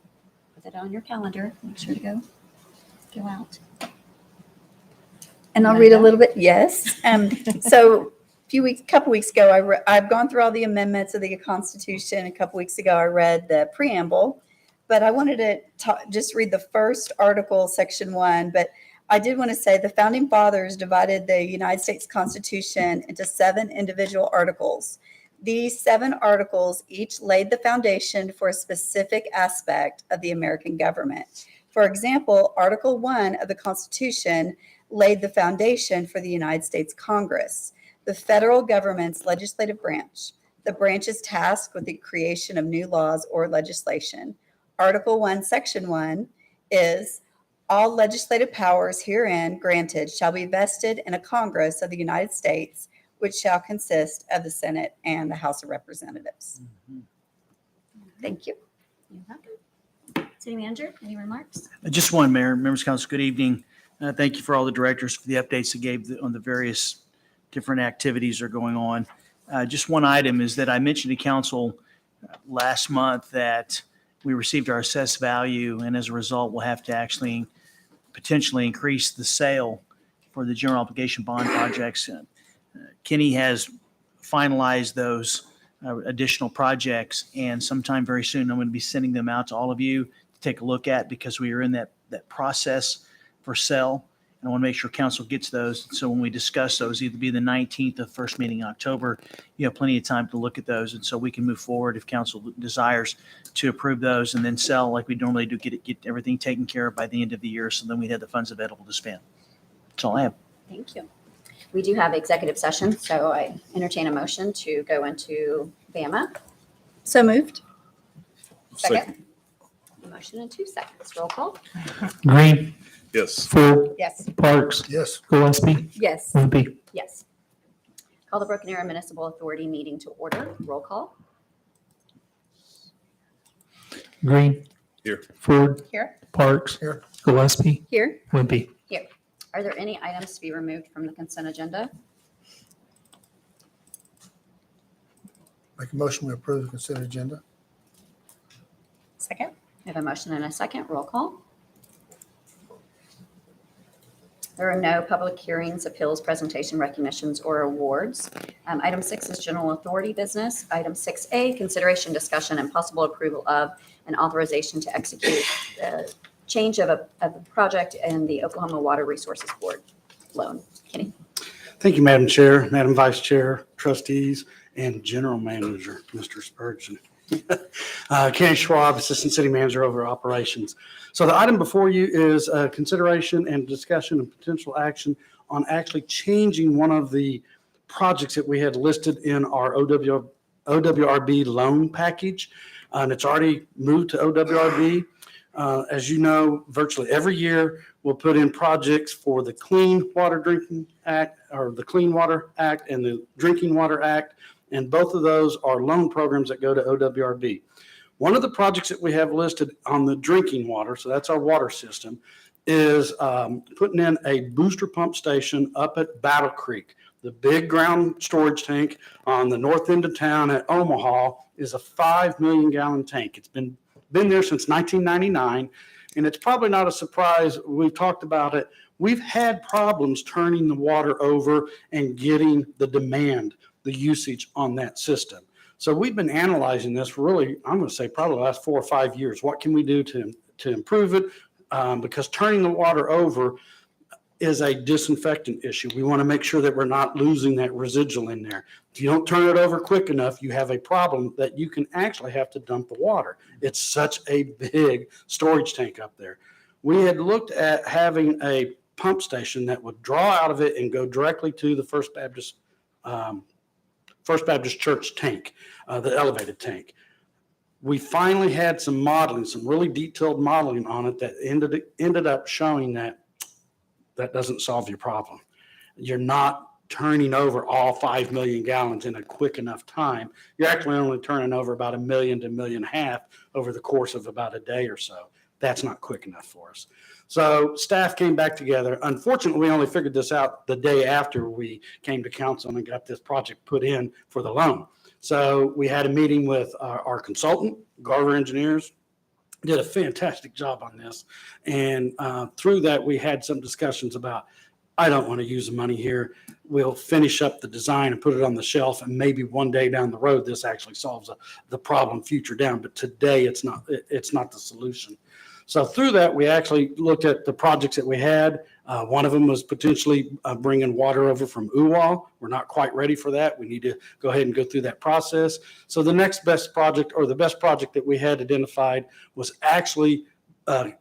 put that on your calendar. Make sure to go out. And I'll read a little bit. Yes. So couple weeks ago, I've gone through all the amendments of the Constitution. A couple weeks ago, I read the preamble, but I wanted to just read the first article, section 1. But I did want to say the founding fathers divided the United States Constitution into 7 individual articles. These 7 articles each laid the foundation for a specific aspect of the American government. For example, Article 1 of the Constitution laid the foundation for the United States Congress, the federal government's legislative branch. The branch is tasked with the creation of new laws or legislation. Article 1, Section 1 is, all legislative powers herein granted shall be vested in a Congress of the United States, which shall consist of the Senate and the House of Representatives. Thank you. You're welcome. City Manager, any remarks? Just one, Mayor, members of council, good evening. Thank you for all the directors for the updates they gave on the various different activities that are going on. Just one item is that I mentioned to council last month that we received our assessed value, and as a result, we'll have to actually potentially increase the sale for the general obligation bond projects. Kenny has finalized those additional projects, and sometime very soon, I'm going to be sending them out to all of you to take a look at, because we are in that process for sale. And I want to make sure council gets those. So when we discuss those, either be the 19th or first meeting in October, you have plenty of time to look at those. And so we can move forward if council desires to approve those and then sell like we normally do, get everything taken care of by the end of the year. So then we have the funds available to spend. That's all I have. Thank you. We do have executive session, so I entertain a motion to go into BAMA. So moved. Second. Motion in 2 seconds. Roll call. Green. Yes. Ford. Yes. Parks. Yes. Gillespie. Yes. Wimpy. Yes. Call the Broken Arrow Municipal Authority meeting to order. Roll call. Green. Here. Ford. Here. Parks. Here. Gillespie. Here. Wimpy. Here. Are there any items to be removed from the consent agenda? Make a motion to approve the consent agenda. Second. We have a motion and a second. Roll call. There are no public hearings, appeals, presentation, recognitions, or awards. Item 6 is general authority business. Item 6A, consideration, discussion, and possible approval of an authorization to execute the change of a project in the Oklahoma Water Resources Board loan. Kenny? Thank you, Madam Chair, Madam Vice Chair, trustees, and General Manager, Mr. Spurgeon. Kenny Schwab, Assistant City Manager over Operations. So the item before you is consideration and discussion and potential action on actually changing one of the projects that we had listed in our OWRB loan package. And it's already moved to OWRB. As you know, virtually every year we'll put in projects for the Clean Water Drinking Act, or the Clean Water Act and the Drinking Water Act. And both of those are loan programs that go to OWRB. One of the projects that we have listed on the drinking water, so that's our water system, is putting in a booster pump station up at Battle Creek. The big ground storage tank on the north end of town at Omaha is a 5 million gallon tank. It's been there since 1999, and it's probably not a surprise. We've talked about it. We've had problems turning the water over and getting the demand, the usage on that system. So we've been analyzing this for really, I'm going to say probably the last 4 or 5 years. What can we do to improve it? Because turning the water over is a disinfectant issue. We want to make sure that we're not losing that residual in there. If you don't turn it over quick enough, you have a problem that you can actually have to dump the water. It's such a big storage tank up there. We had looked at having a pump station that would draw out of it and go directly to the First Baptist Church tank, the elevated tank. We finally had some modeling, some really detailed modeling on it that ended up showing that doesn't solve your problem. You're not turning over all 5 million gallons in a quick enough time. You're actually only turning over about 1 million to 1.5 million over the course of about a day or so. That's not quick enough for us. So staff came back together. Unfortunately, we only figured this out the day after we came to council and got this project put in for the loan. So we had a meeting with our consultant, Garver Engineers, did a fantastic job on this. And through that, we had some discussions about, I don't want to use the money here. We'll finish up the design and put it on the shelf, and maybe one day down the road, this actually solves the problem future down. But today, it's not the solution. So through that, we actually looked at the projects that we had. One of them was potentially bringing water over from Uwal. We're not quite ready for that. We need to go ahead and go through that process. So the next best project, or the best project that we had identified, was actually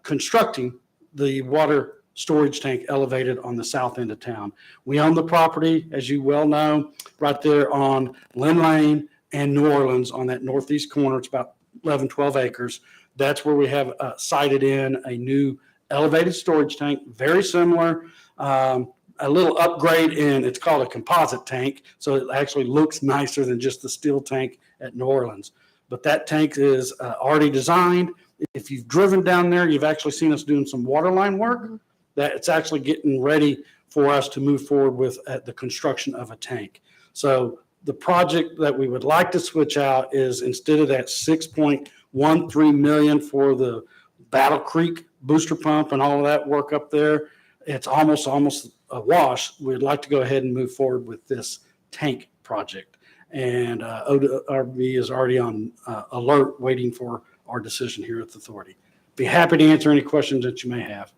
constructing the water storage tank elevated on the south end of town. We own the property, as you well know, right there on Lynn Lane and New Orleans on that northeast corner. It's about 11, 12 acres. That's where we have sited in a new elevated storage tank, very similar, a little upgrade in, it's called a composite tank. So it actually looks nicer than just the steel tank at New Orleans. But that tank is already designed. If you've driven down there, you've actually seen us doing some water line work. That it's actually getting ready for us to move forward with the construction of a tank. So the project that we would like to switch out is, instead of that 6.13 million for the Battle Creek booster pump and all of that work up there, it's almost a wash. We'd like to go ahead and move forward with this tank project. And ORB is already on alert, waiting for our decision here at the authority. Be happy to answer any questions that you may have.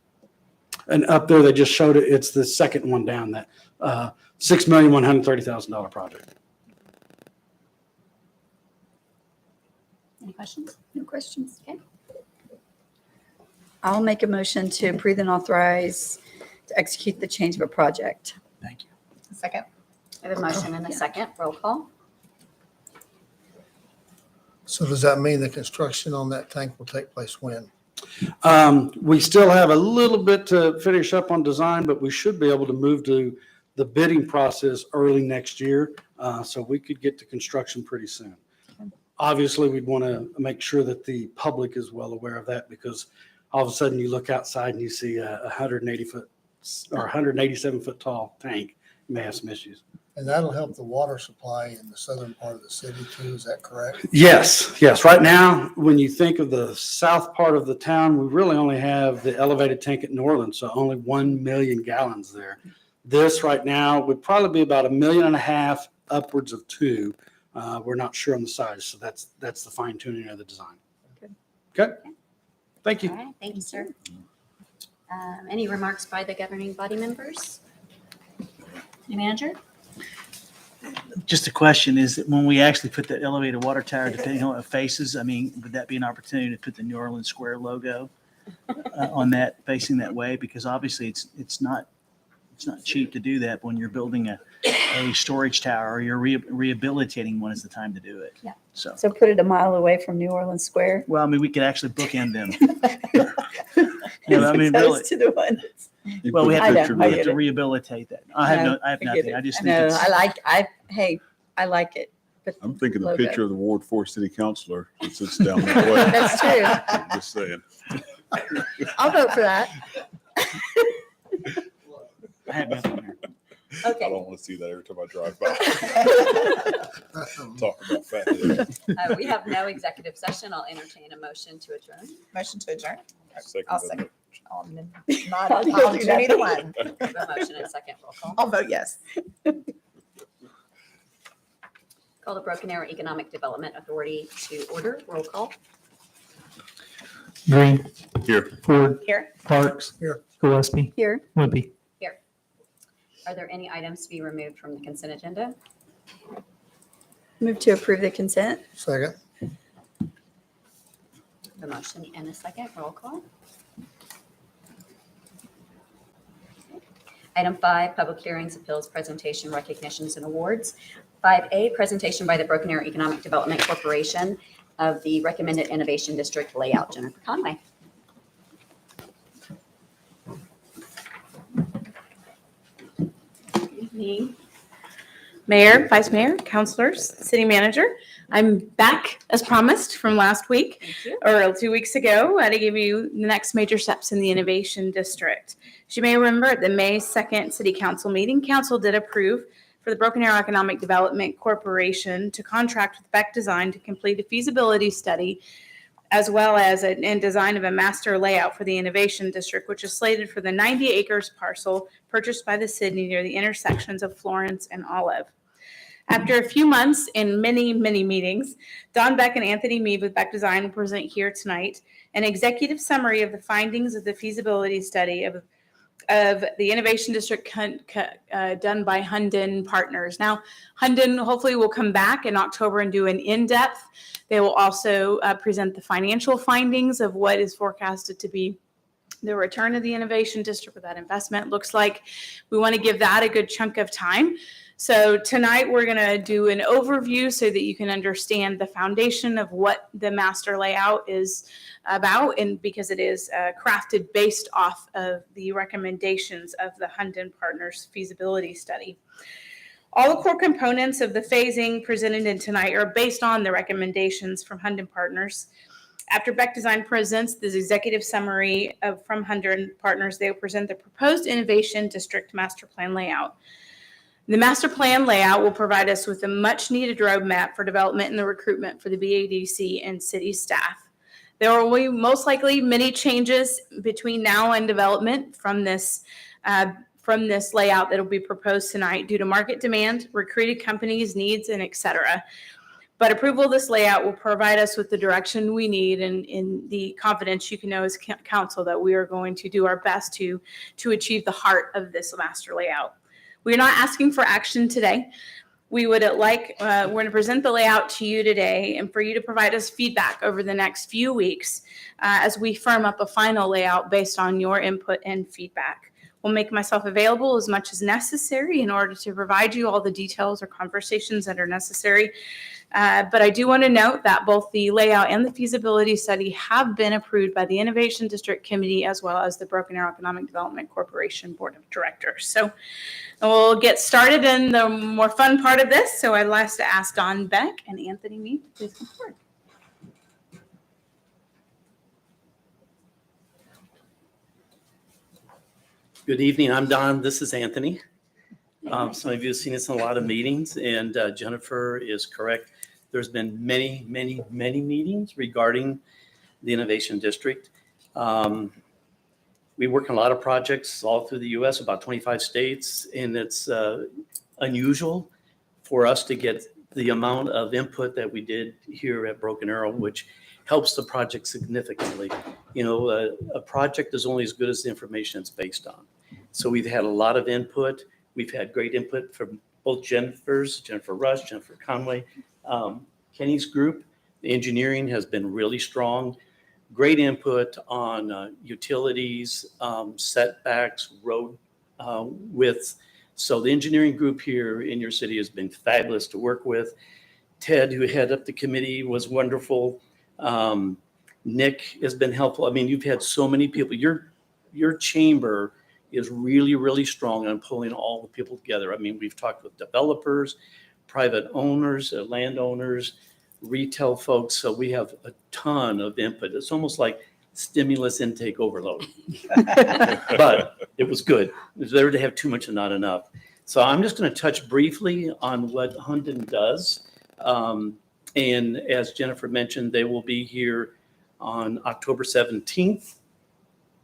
And up there, they just showed it. It's the second one down, that $6,130,000 project. Any questions? No questions. Okay. I'll make a motion to approve and authorize to execute the change of a project. Thank you. Second. I have a motion and a second. Roll call. So does that mean the construction on that tank will take place when? We still have a little bit to finish up on design, but we should be able to move to the bidding process early next year. So we could get to construction pretty soon. Obviously, we'd want to make sure that the public is well aware of that, because all of a sudden you look outside and you see a 180 foot or 187 foot tall tank. You may have some issues. And that'll help the water supply in the southern part of the city too, is that correct? Yes, yes. Right now, when you think of the south part of the town, we really only have the elevated tank at New Orleans, so only 1 million gallons there. This right now would probably be about 1.5 million, upwards of 2. We're not sure on the size, so that's the fine tuning of the design. Okay. Thank you. All right, thank you, sir. Any remarks by the governing body members? City manager? Just a question, is that when we actually put that elevated water tower, depending on what it faces, I mean, would that be an opportunity to put the New Orleans Square logo on that, facing that way? Because obviously it's not cheap to do that when you're building a storage tower or you're rehabilitating one, is the time to do it. Yeah. So, put it a mile away from New Orleans Square. well, I mean, we could actually bookend them. You know, I mean, really. To the one. Well, we I have know, to, I we have get to it. rehabilitate that. I have get nothing. it. I just No, think it's. I like it. But I'm thinking the logo. picture of the Ward 4 city councilor that sits down that way. That's true. Just saying. I'll vote for that. I have nothing here. I Okay. don't want to see that every time I drive by. Talk about fat. We have no executive session. I'll entertain a motion to adjourn. Motion to adjourn. Second. I'll second. Not I'll do either one. A motion and a second. Roll call. I'll vote yes. Call the Broken Arrow Economic Development Authority to order. Roll call. Green, Here. Ford, Here. Parks, Here. Gillespie, Here. Wimpy. Are there any items to be removed from the consent agenda? Move to approve the consent. Second. A motion and a second. Roll call. Item 5, public hearings, appeals, presentation, recognitions, and awards. 5A, presentation by the Broken Arrow Economic Development Corporation of the recommended innovation district layout. Jennifer Conway. Me. Mayor, Vice Mayor, councilors, city manager. I'm back as promised from last week Thank you. or 2 weeks ago to give you the next major steps in the innovation district. As you may remember, at the May 2nd city council meeting, council did approve for the Broken Arrow Economic Development Corporation to contract with Beck Design to complete a feasibility study as well as a design of a master layout for the Innovation District, which is slated for the 90 acres parcel purchased by the city near the intersections of Florence and Olive. After a few months and many, many meetings, Don Beck and Anthony Mead with Beck Design will present here tonight an executive summary of the findings of the feasibility study of the Innovation District done by Hunden Partners. Now, Hunden hopefully will come back in October and do an in-depth. They will also present the financial findings of what is forecasted to be the return of the Innovation District with that investment. Looks like we want to give that a good chunk of time. So tonight we're going to do an overview so that you can understand the foundation of what the master layout is about, and because it is crafted based off of the recommendations of the Hunden Partners feasibility study. All the core components of the phasing presented in tonight are based on the recommendations from Hunden Partners. After Beck Design presents this executive summary from Hunden Partners, they will present the proposed Innovation District Master Plan layout. The master plan layout will provide us with a much needed roadmap for development and the recruitment for the BADC and city staff. There will be most likely many changes between now and development from this layout that will be proposed tonight due to market demand, recruited companies' needs, and et cetera. But approval of this layout will provide us with the direction we need and in the confidence you can know as council that we are going to do our best to achieve the heart of this master layout. We're not asking for action today. We would we're going to present the layout to you today and for you to provide us feedback over the next few weeks as we firm up a final layout based on your input and feedback. We'll make myself available as much as necessary in order to provide you all the details or conversations that are necessary. But I do want to note that both the layout and the feasibility study have been approved by the Innovation District Committee as well as the Broken Arrow Economic Development Corporation Board of Directors. So we'll get started in the more fun part of this. So I'd like to ask Don Beck and Anthony Mead to please come forward. Good evening. I'm Don. This is Anthony. Some of you have seen us in a lot of meetings, and Jennifer is correct. There's been many, many, many meetings regarding the Innovation District. We work on a lot of projects all through the U.S., about 25 states, and it's unusual for us to get the amount of input that we did here at Broken Arrow, which helps the project significantly. You know, a project is only as good as the information it's based on. So we've had a lot of input. We've had great input from both Jennifer Rush, Jennifer Conway, Kenny's group. The engineering has been really strong. Great input on utilities, setbacks, road widths. So the engineering group here in your city has been fabulous to work with. Ted, who headed up the committee, was wonderful. Nick has been helpful. I mean, you've had so many people. Your chamber is really, really strong on pulling all the people together. I mean, we've talked with developers, private owners, landowners, retail folks. So we have a ton of input. It's almost like stimulus intake overload. But it was good. It was better to have too much and not enough. So I'm just going to touch briefly on what Hunden does. And as Jennifer mentioned, they will be here on October 17th.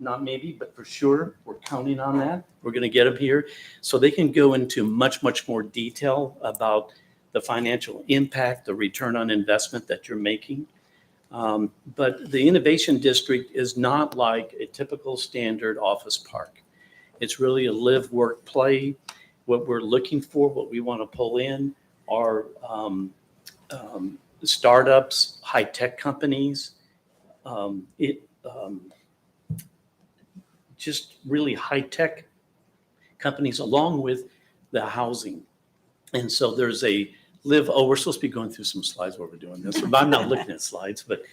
Not maybe, but for sure, we're counting on that. We're going to get them here so they can go into much, much more detail about the financial impact, the return on investment that you're making. But the Innovation District is not like a typical standard office park. It's really a live, work, play. What we're looking for, what we want to pull in are startups, high-tech companies, just really high-tech companies along with the housing. And so there's a we're supposed to be going through some slides while we're doing this. I'm not looking at slides, but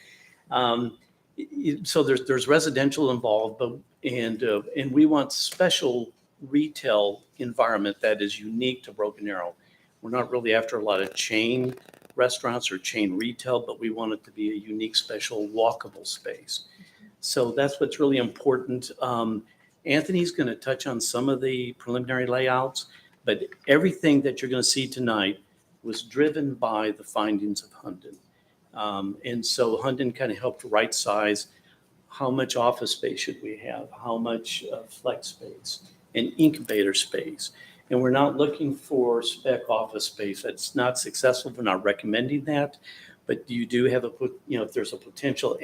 so there's residential involved, and we want special retail environment that is unique to Broken Arrow. We're not really after a lot of chain restaurants or chain retail, but we want it to be a unique, special, walkable space. So that's what's really important. Anthony's going to touch on some of the preliminary layouts, but everything that you're going to see tonight was driven by the findings of Hunden. And so Hunden kind of helped right size how much office space should we have, how much flex space and incubator space. And we're not looking for spec office space. That's not successful. We're not recommending that. But you do have if there's a potential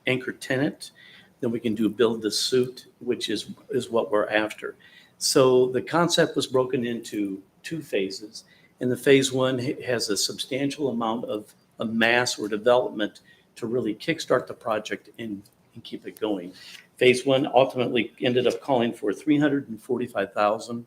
anchor tenant. Then we can do build to suit, which is what we're after. So the concept was broken into 2 phases. And the phase 1 has a substantial amount of mass or development to really kickstart the project and keep it going. Phase 1 ultimately ended up calling for 345,000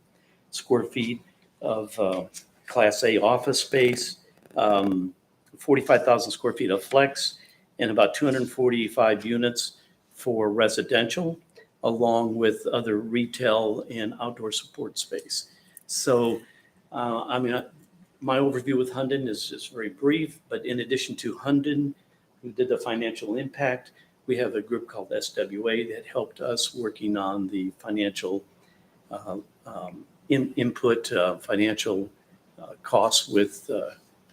square feet of Class A office space, 45,000 square feet of flex, and about 245 units for residential, along with other retail and outdoor support space. So, my overview with Hunden is just very brief, but in addition to Hunden, who did the financial impact, we have a group called SWA that helped us working on the financial input, financial costs with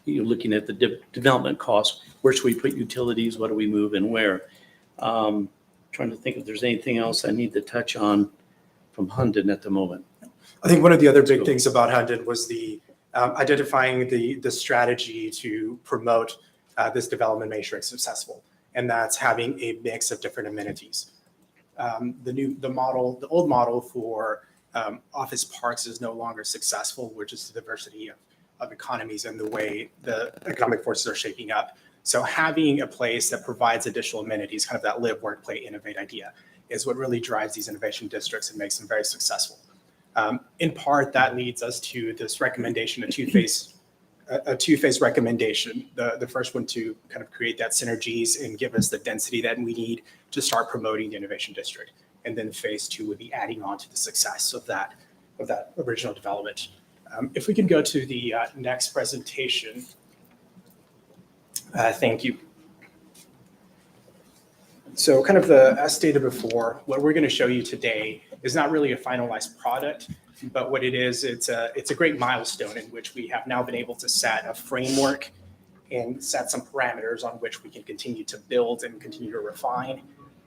looking at the development costs. Where should we put utilities? What do we move and where? Trying to think if there's anything else I need to touch on from Hunden at the moment. I think one of the other big things about Hunden was the identifying the strategy to promote this development matrix successful, and that's having a mix of different amenities. The old model for office parks is no longer successful, which is the diversity of economies and the way the economic forces are shaping up. So having a place that provides additional amenities, kind of that live, work, play, innovate idea, is what really drives these innovation districts and makes them very successful. In part, that leads us to this recommendation, a two-phase recommendation. The first one to kind of create that synergies and give us the density that we need to start promoting the innovation district. And then phase 2 would be adding on to the success of that original development. If we can go to the next presentation. Thank you. So kind of as stated before, what we're going to show you today is not really a finalized product, but what it is, it's a great milestone in which we have now been able to set a framework and set some parameters on which we can continue to build and continue to refine.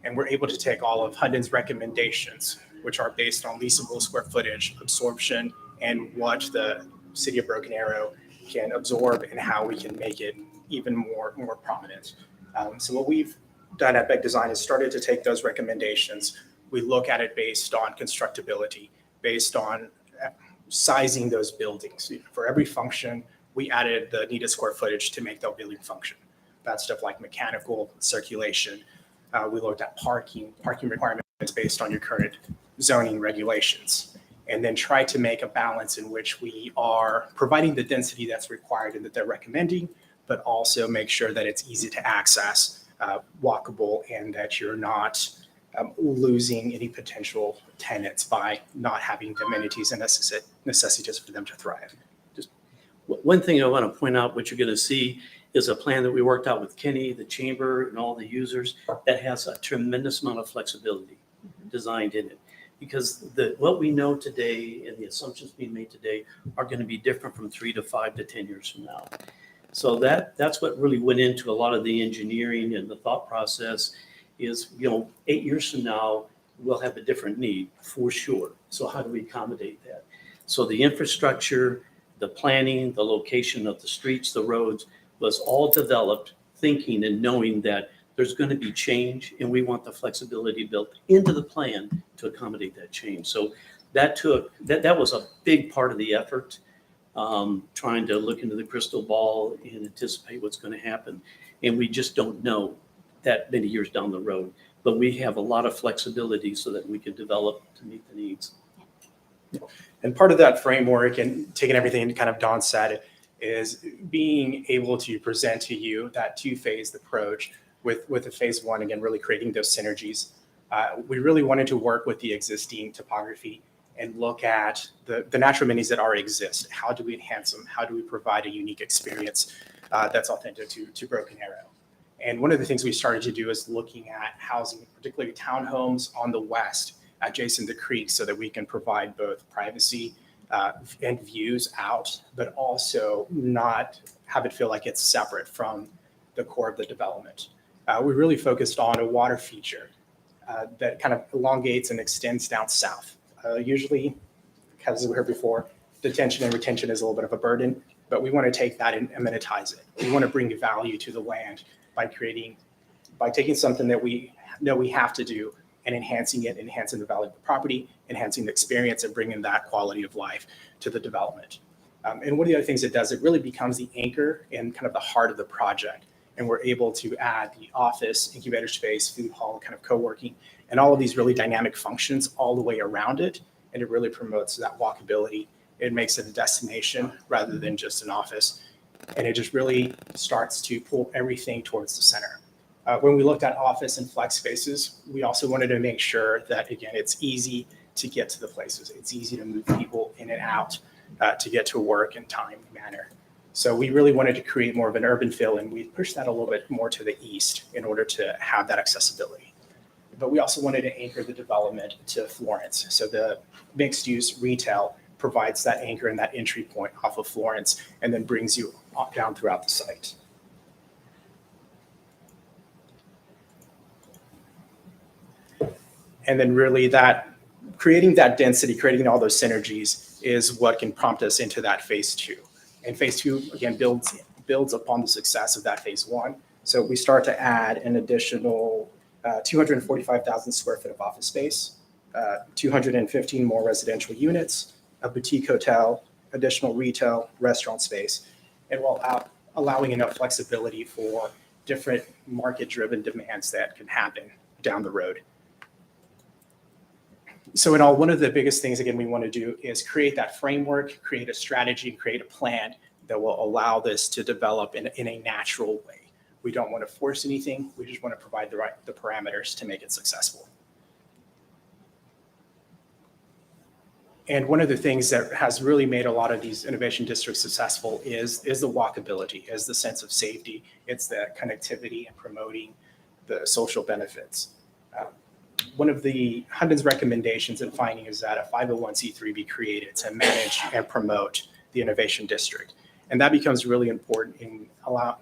And we're able to take all of Hunden's recommendations, which are based on leasable square footage, absorption, and what the city of Broken Arrow can absorb and how we can make it even more prominent. So what we've done at Beck Design is started to take those recommendations. We look at it based on constructability, based on sizing those buildings. For every function, we added the needed square footage to make that building function. That's stuff like mechanical, circulation. We looked at parking requirements based on your current zoning regulations, and then try to make a balance in which we are providing the density that's required and that they're recommending, but also make sure that it's easy to access, walkable, and that you're not losing any potential tenants by not having the amenities and necessities for them to thrive. Just one thing I want to point out, what you're going to see is a plan that we worked out with Kenny, the chamber, and all the users that has a tremendous amount of flexibility designed in it. Because what we know today and the assumptions being made today are going to be different from 3 to 5 to 10 years from now. So that's what really went into a lot of the engineering and the thought process is, 8 years from now, we'll have a different need for sure. So how do we accommodate that? So the infrastructure, the planning, the location of the streets, the roads was all developed thinking and knowing that there's going to be change and we want the flexibility built into the plan to accommodate that change. So that was a big part of the effort, trying to look into the crystal ball and anticipate what's going to happen. And we just don't know that many years down the road, but we have a lot of flexibility so that we can develop to meet the needs. And part of that framework and taking everything kind of Don said is being able to present to you that two-phased approach with a phase 1, again, really creating those synergies. We really wanted to work with the existing topography and look at the natural amenities that already exist. How do we enhance them? How do we provide a unique experience that's authentic to Broken Arrow? And one of the things we started to do is looking at housing, particularly townhomes on the west adjacent to the creek, so that we can provide both privacy and views out, but also not have it feel like it's separate from the core of the development. We really focused on a water feature that kind of elongates and extends down south. Usually, as we heard before, detention and retention is a little bit of a burden, but we want to take that and amenitize it. We want to bring value to the land by by taking something that we know we have to do and enhancing it, enhancing the value of the property, enhancing the experience, and bringing that quality of life to the development. And one of the other things it does, it really becomes the anchor and kind of the heart of the project. And we're able to add the office, incubator space, food hall, kind of co-working, and all of these really dynamic functions all the way around it. And it really promotes that walkability. It makes it a destination rather than just an office. And it just really starts to pull everything towards the center. When we looked at office and flex spaces, we also wanted to make sure that, again, it's easy to get to the places. It's easy to move people in and out to get to work in time manner. So we really wanted to create more of an urban feel, and we pushed that a little bit more to the east in order to have that accessibility. But we also wanted to anchor the development to Florence. So the mixed use retail provides that anchor and that entry point off of Florence, and then brings you down throughout the site. And then really that creating that density, creating all those synergies is what can prompt us into that phase two. And phase two, again, builds upon the success of that phase one. So we start to add an additional 245,000 square foot of office space, 215 more residential units, a boutique hotel, additional retail, restaurant space, and while allowing enough flexibility for different market-driven demands that can happen down the road. So in all, one of the biggest things, again, we want to do is create that framework, create a strategy, and create a plan that will allow this to develop in a natural way. We don't want to force anything. We just want to provide the parameters to make it successful. And one of the things that has really made a lot of these innovation districts successful is the walkability, is the sense of safety. It's the connectivity and promoting the social benefits. One of the Huntington's recommendations and finding is that a 501c3 be created to manage and promote the innovation district. And that becomes really important in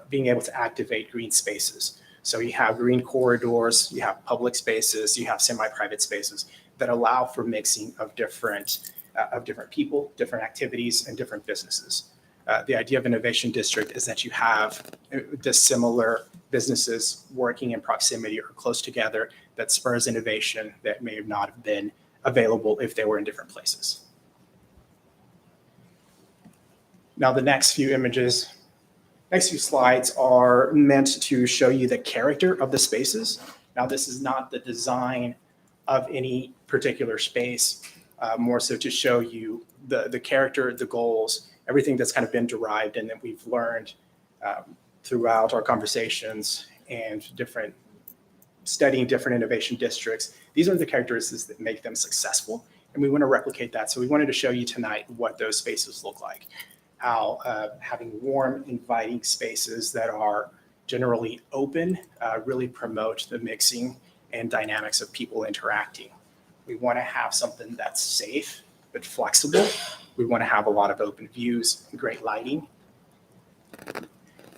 being able to activate green spaces. So you have green corridors, you have public spaces, you have semi-private spaces that allow for mixing of different people, different activities, and different businesses. The idea of innovation district is that you have dissimilar businesses working in proximity or close together that spurs innovation that may not have been available if they were in different places. Now, the next few slides are meant to show you the character of the spaces. Now, this is not the design of any particular space, more so to show you the character, the goals, everything that's kind of been derived and that we've learned throughout our conversations and studying different innovation districts. These are the characteristics that make them successful, and we want to replicate that. So we wanted to show you tonight what those spaces look like. How having warm, inviting spaces that are generally open really promote the mixing and dynamics of people interacting. We want to have something that's safe but flexible. We want to have a lot of open views, great lighting.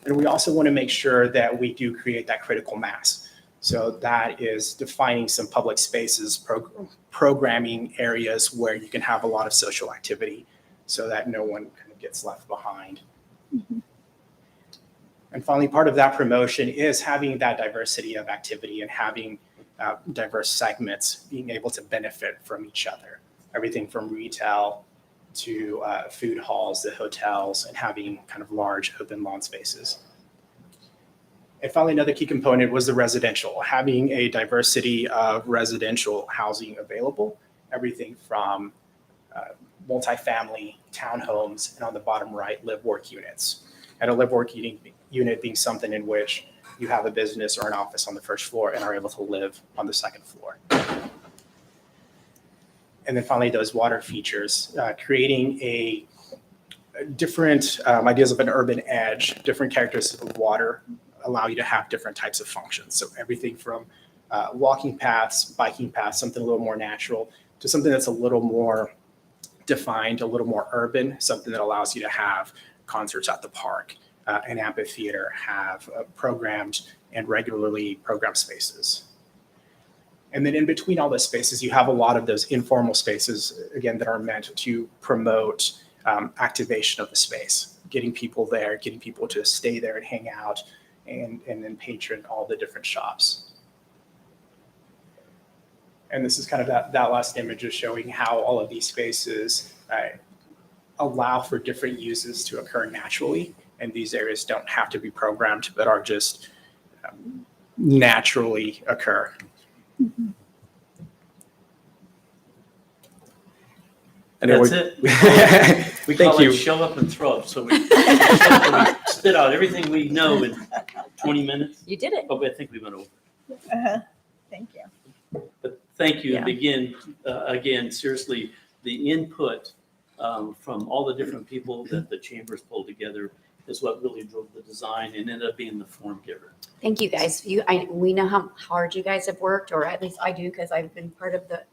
And we also want to make sure that we do create that critical mass. So that is defining some public spaces, programming areas where you can have a lot of social activity so that no one kind of gets left behind. Mm-hmm. And finally, part of that promotion is having that diversity of activity and having diverse segments being able to benefit from each other. Everything from retail to food halls, the hotels, and having kind of large open lawn spaces. And finally, another key component was the residential, having a diversity of residential housing available, everything from multifamily, townhomes, and on the bottom right, live-work units. And a live-work unit being something in which you have a business or an office on the first floor and are able to live on the second floor. And then finally, those water features, creating a different ideas of an urban edge, different characteristics of water allow you to have different types of functions. So everything from walking paths, biking paths, something a little more natural, to something that's a little more defined, a little more urban, something that allows you to have concerts at the park, an amphitheater, have programmed and regularly programmed spaces. And then in between all those spaces, you have a lot of those informal spaces, again, that are meant to promote activation of the space, getting people there, getting people to stay there and hang out, and then patron all the different shops. And this is kind of that last image of showing how all of these spaces allow for different uses to occur naturally. And these areas don't have to be programmed, but are just naturally occur. That's it. We Thank call you. it show up and throw up. So we, show up and we spit out everything we know in 20 minutes. You did it. Oh, I think we went over. Thank you. But thank you. Yeah. And again, seriously, the input from all the different people that the chambers pulled together is what really drove the design and ended up being the form giver. Thank you, guys. We know how hard you guys have worked, or at least I do, because I've been part of the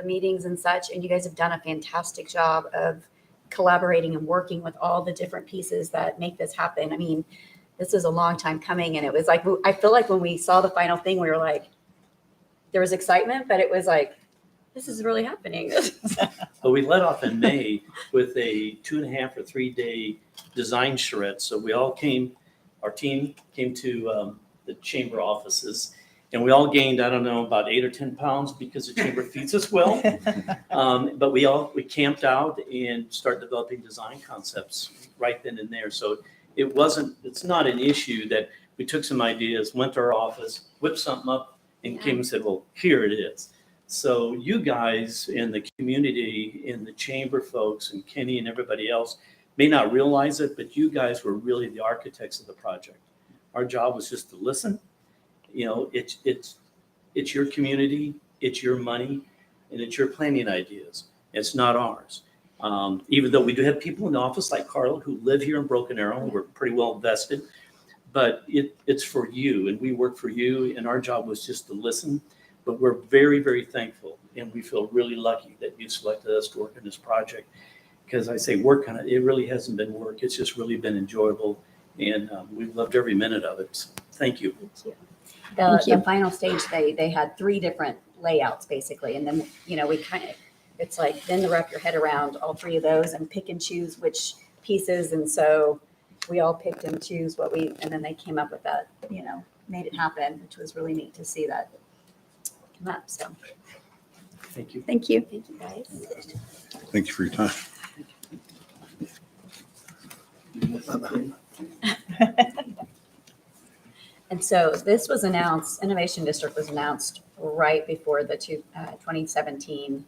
meetings and such, and you guys have done a fantastic job of collaborating and working with all the different pieces that make this happen. I mean, this is a long time coming, and it was like, I feel like when we saw the final thing, we were like, there was excitement, but it was like, this is really happening. But we let off in May with a 2.5 or 3 day design charrette. So we all came, our team came to the chamber offices, and we all gained, I don't know, about 8 or 10 pounds because the chamber feeds us well. But we camped out and started developing design concepts right then and there. So it's not an issue that we took some ideas, went to our office, whipped something up, and came and said, well, here it is. So you guys in the community, in the chamber folks, and Kenny and everybody else may not realize it, but you guys were really the architects of the project. Our job was just to listen. You know, it's your community, it's your money, and it's your planning ideas. It's not ours. Even though we do have people in the office like Carla who live here in Broken Arrow, we're pretty well vested, but it's for you, and we work for you, and our job was just to listen. But we're very, very thankful, and we feel really lucky that you selected us to work on this project. Because I say work on it, it really hasn't been work. It's just really been enjoyable, and we've loved every minute of it. So, thank you. Thank you. The final stage, they had 3 different layouts basically, and then we kind of, it's like then to wrap your head around all 3 of those and pick and choose which pieces, and so we all picked and choose and then they came up with that, made it happen, which was really neat to see that come up. So thank you. Thank you. Thank you, guys. Thank you for your time. And so this was announced, Innovation District was announced right before the 2017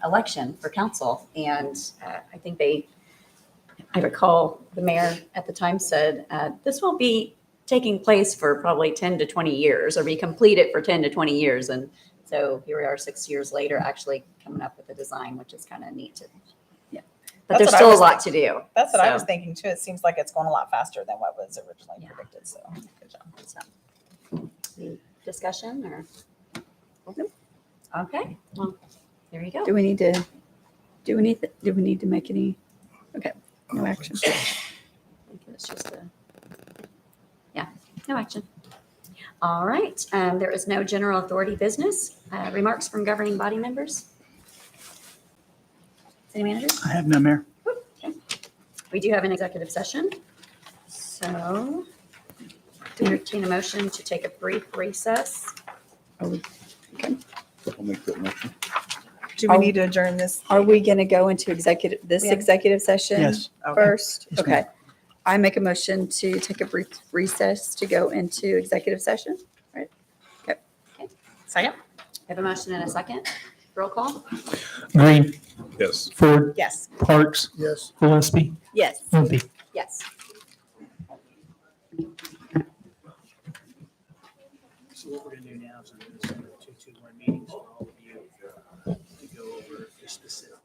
election for council. And I think I recall the mayor at the time said, this won't be taking place for probably 10 to 20 years or be completed for 10 to 20 years. And so here we are 6 years later, actually coming up with a design, which is kind of neat to, but there's still a lot to do. That's what I was thinking too. It seems like it's going a lot faster than what was originally predicted. So good job. So, any discussion or? Okay, well, there you go. Do we need to make any? Okay, no action. I think it's just no action. All right, there is no general authority business. Remarks from governing body members? City manager? I have no, Mayor. Okay. We do have an executive session. So entertain a motion to take a brief recess. Okay. I'll make that motion. Do we need to adjourn this? Are we going to go into executive session? Yes. First? Yes, ma'am. Okay. I make a motion to take a brief recess to go into executive session. Right? Okay. Second? I have a motion and a second. Roll call. Green, Yes. Ford, Yes. Parks, Yes. Gillespie, Yes. Limpy. Yes. So what we're going to do now is I'm going to send 221 meetings for all of you to go over the specific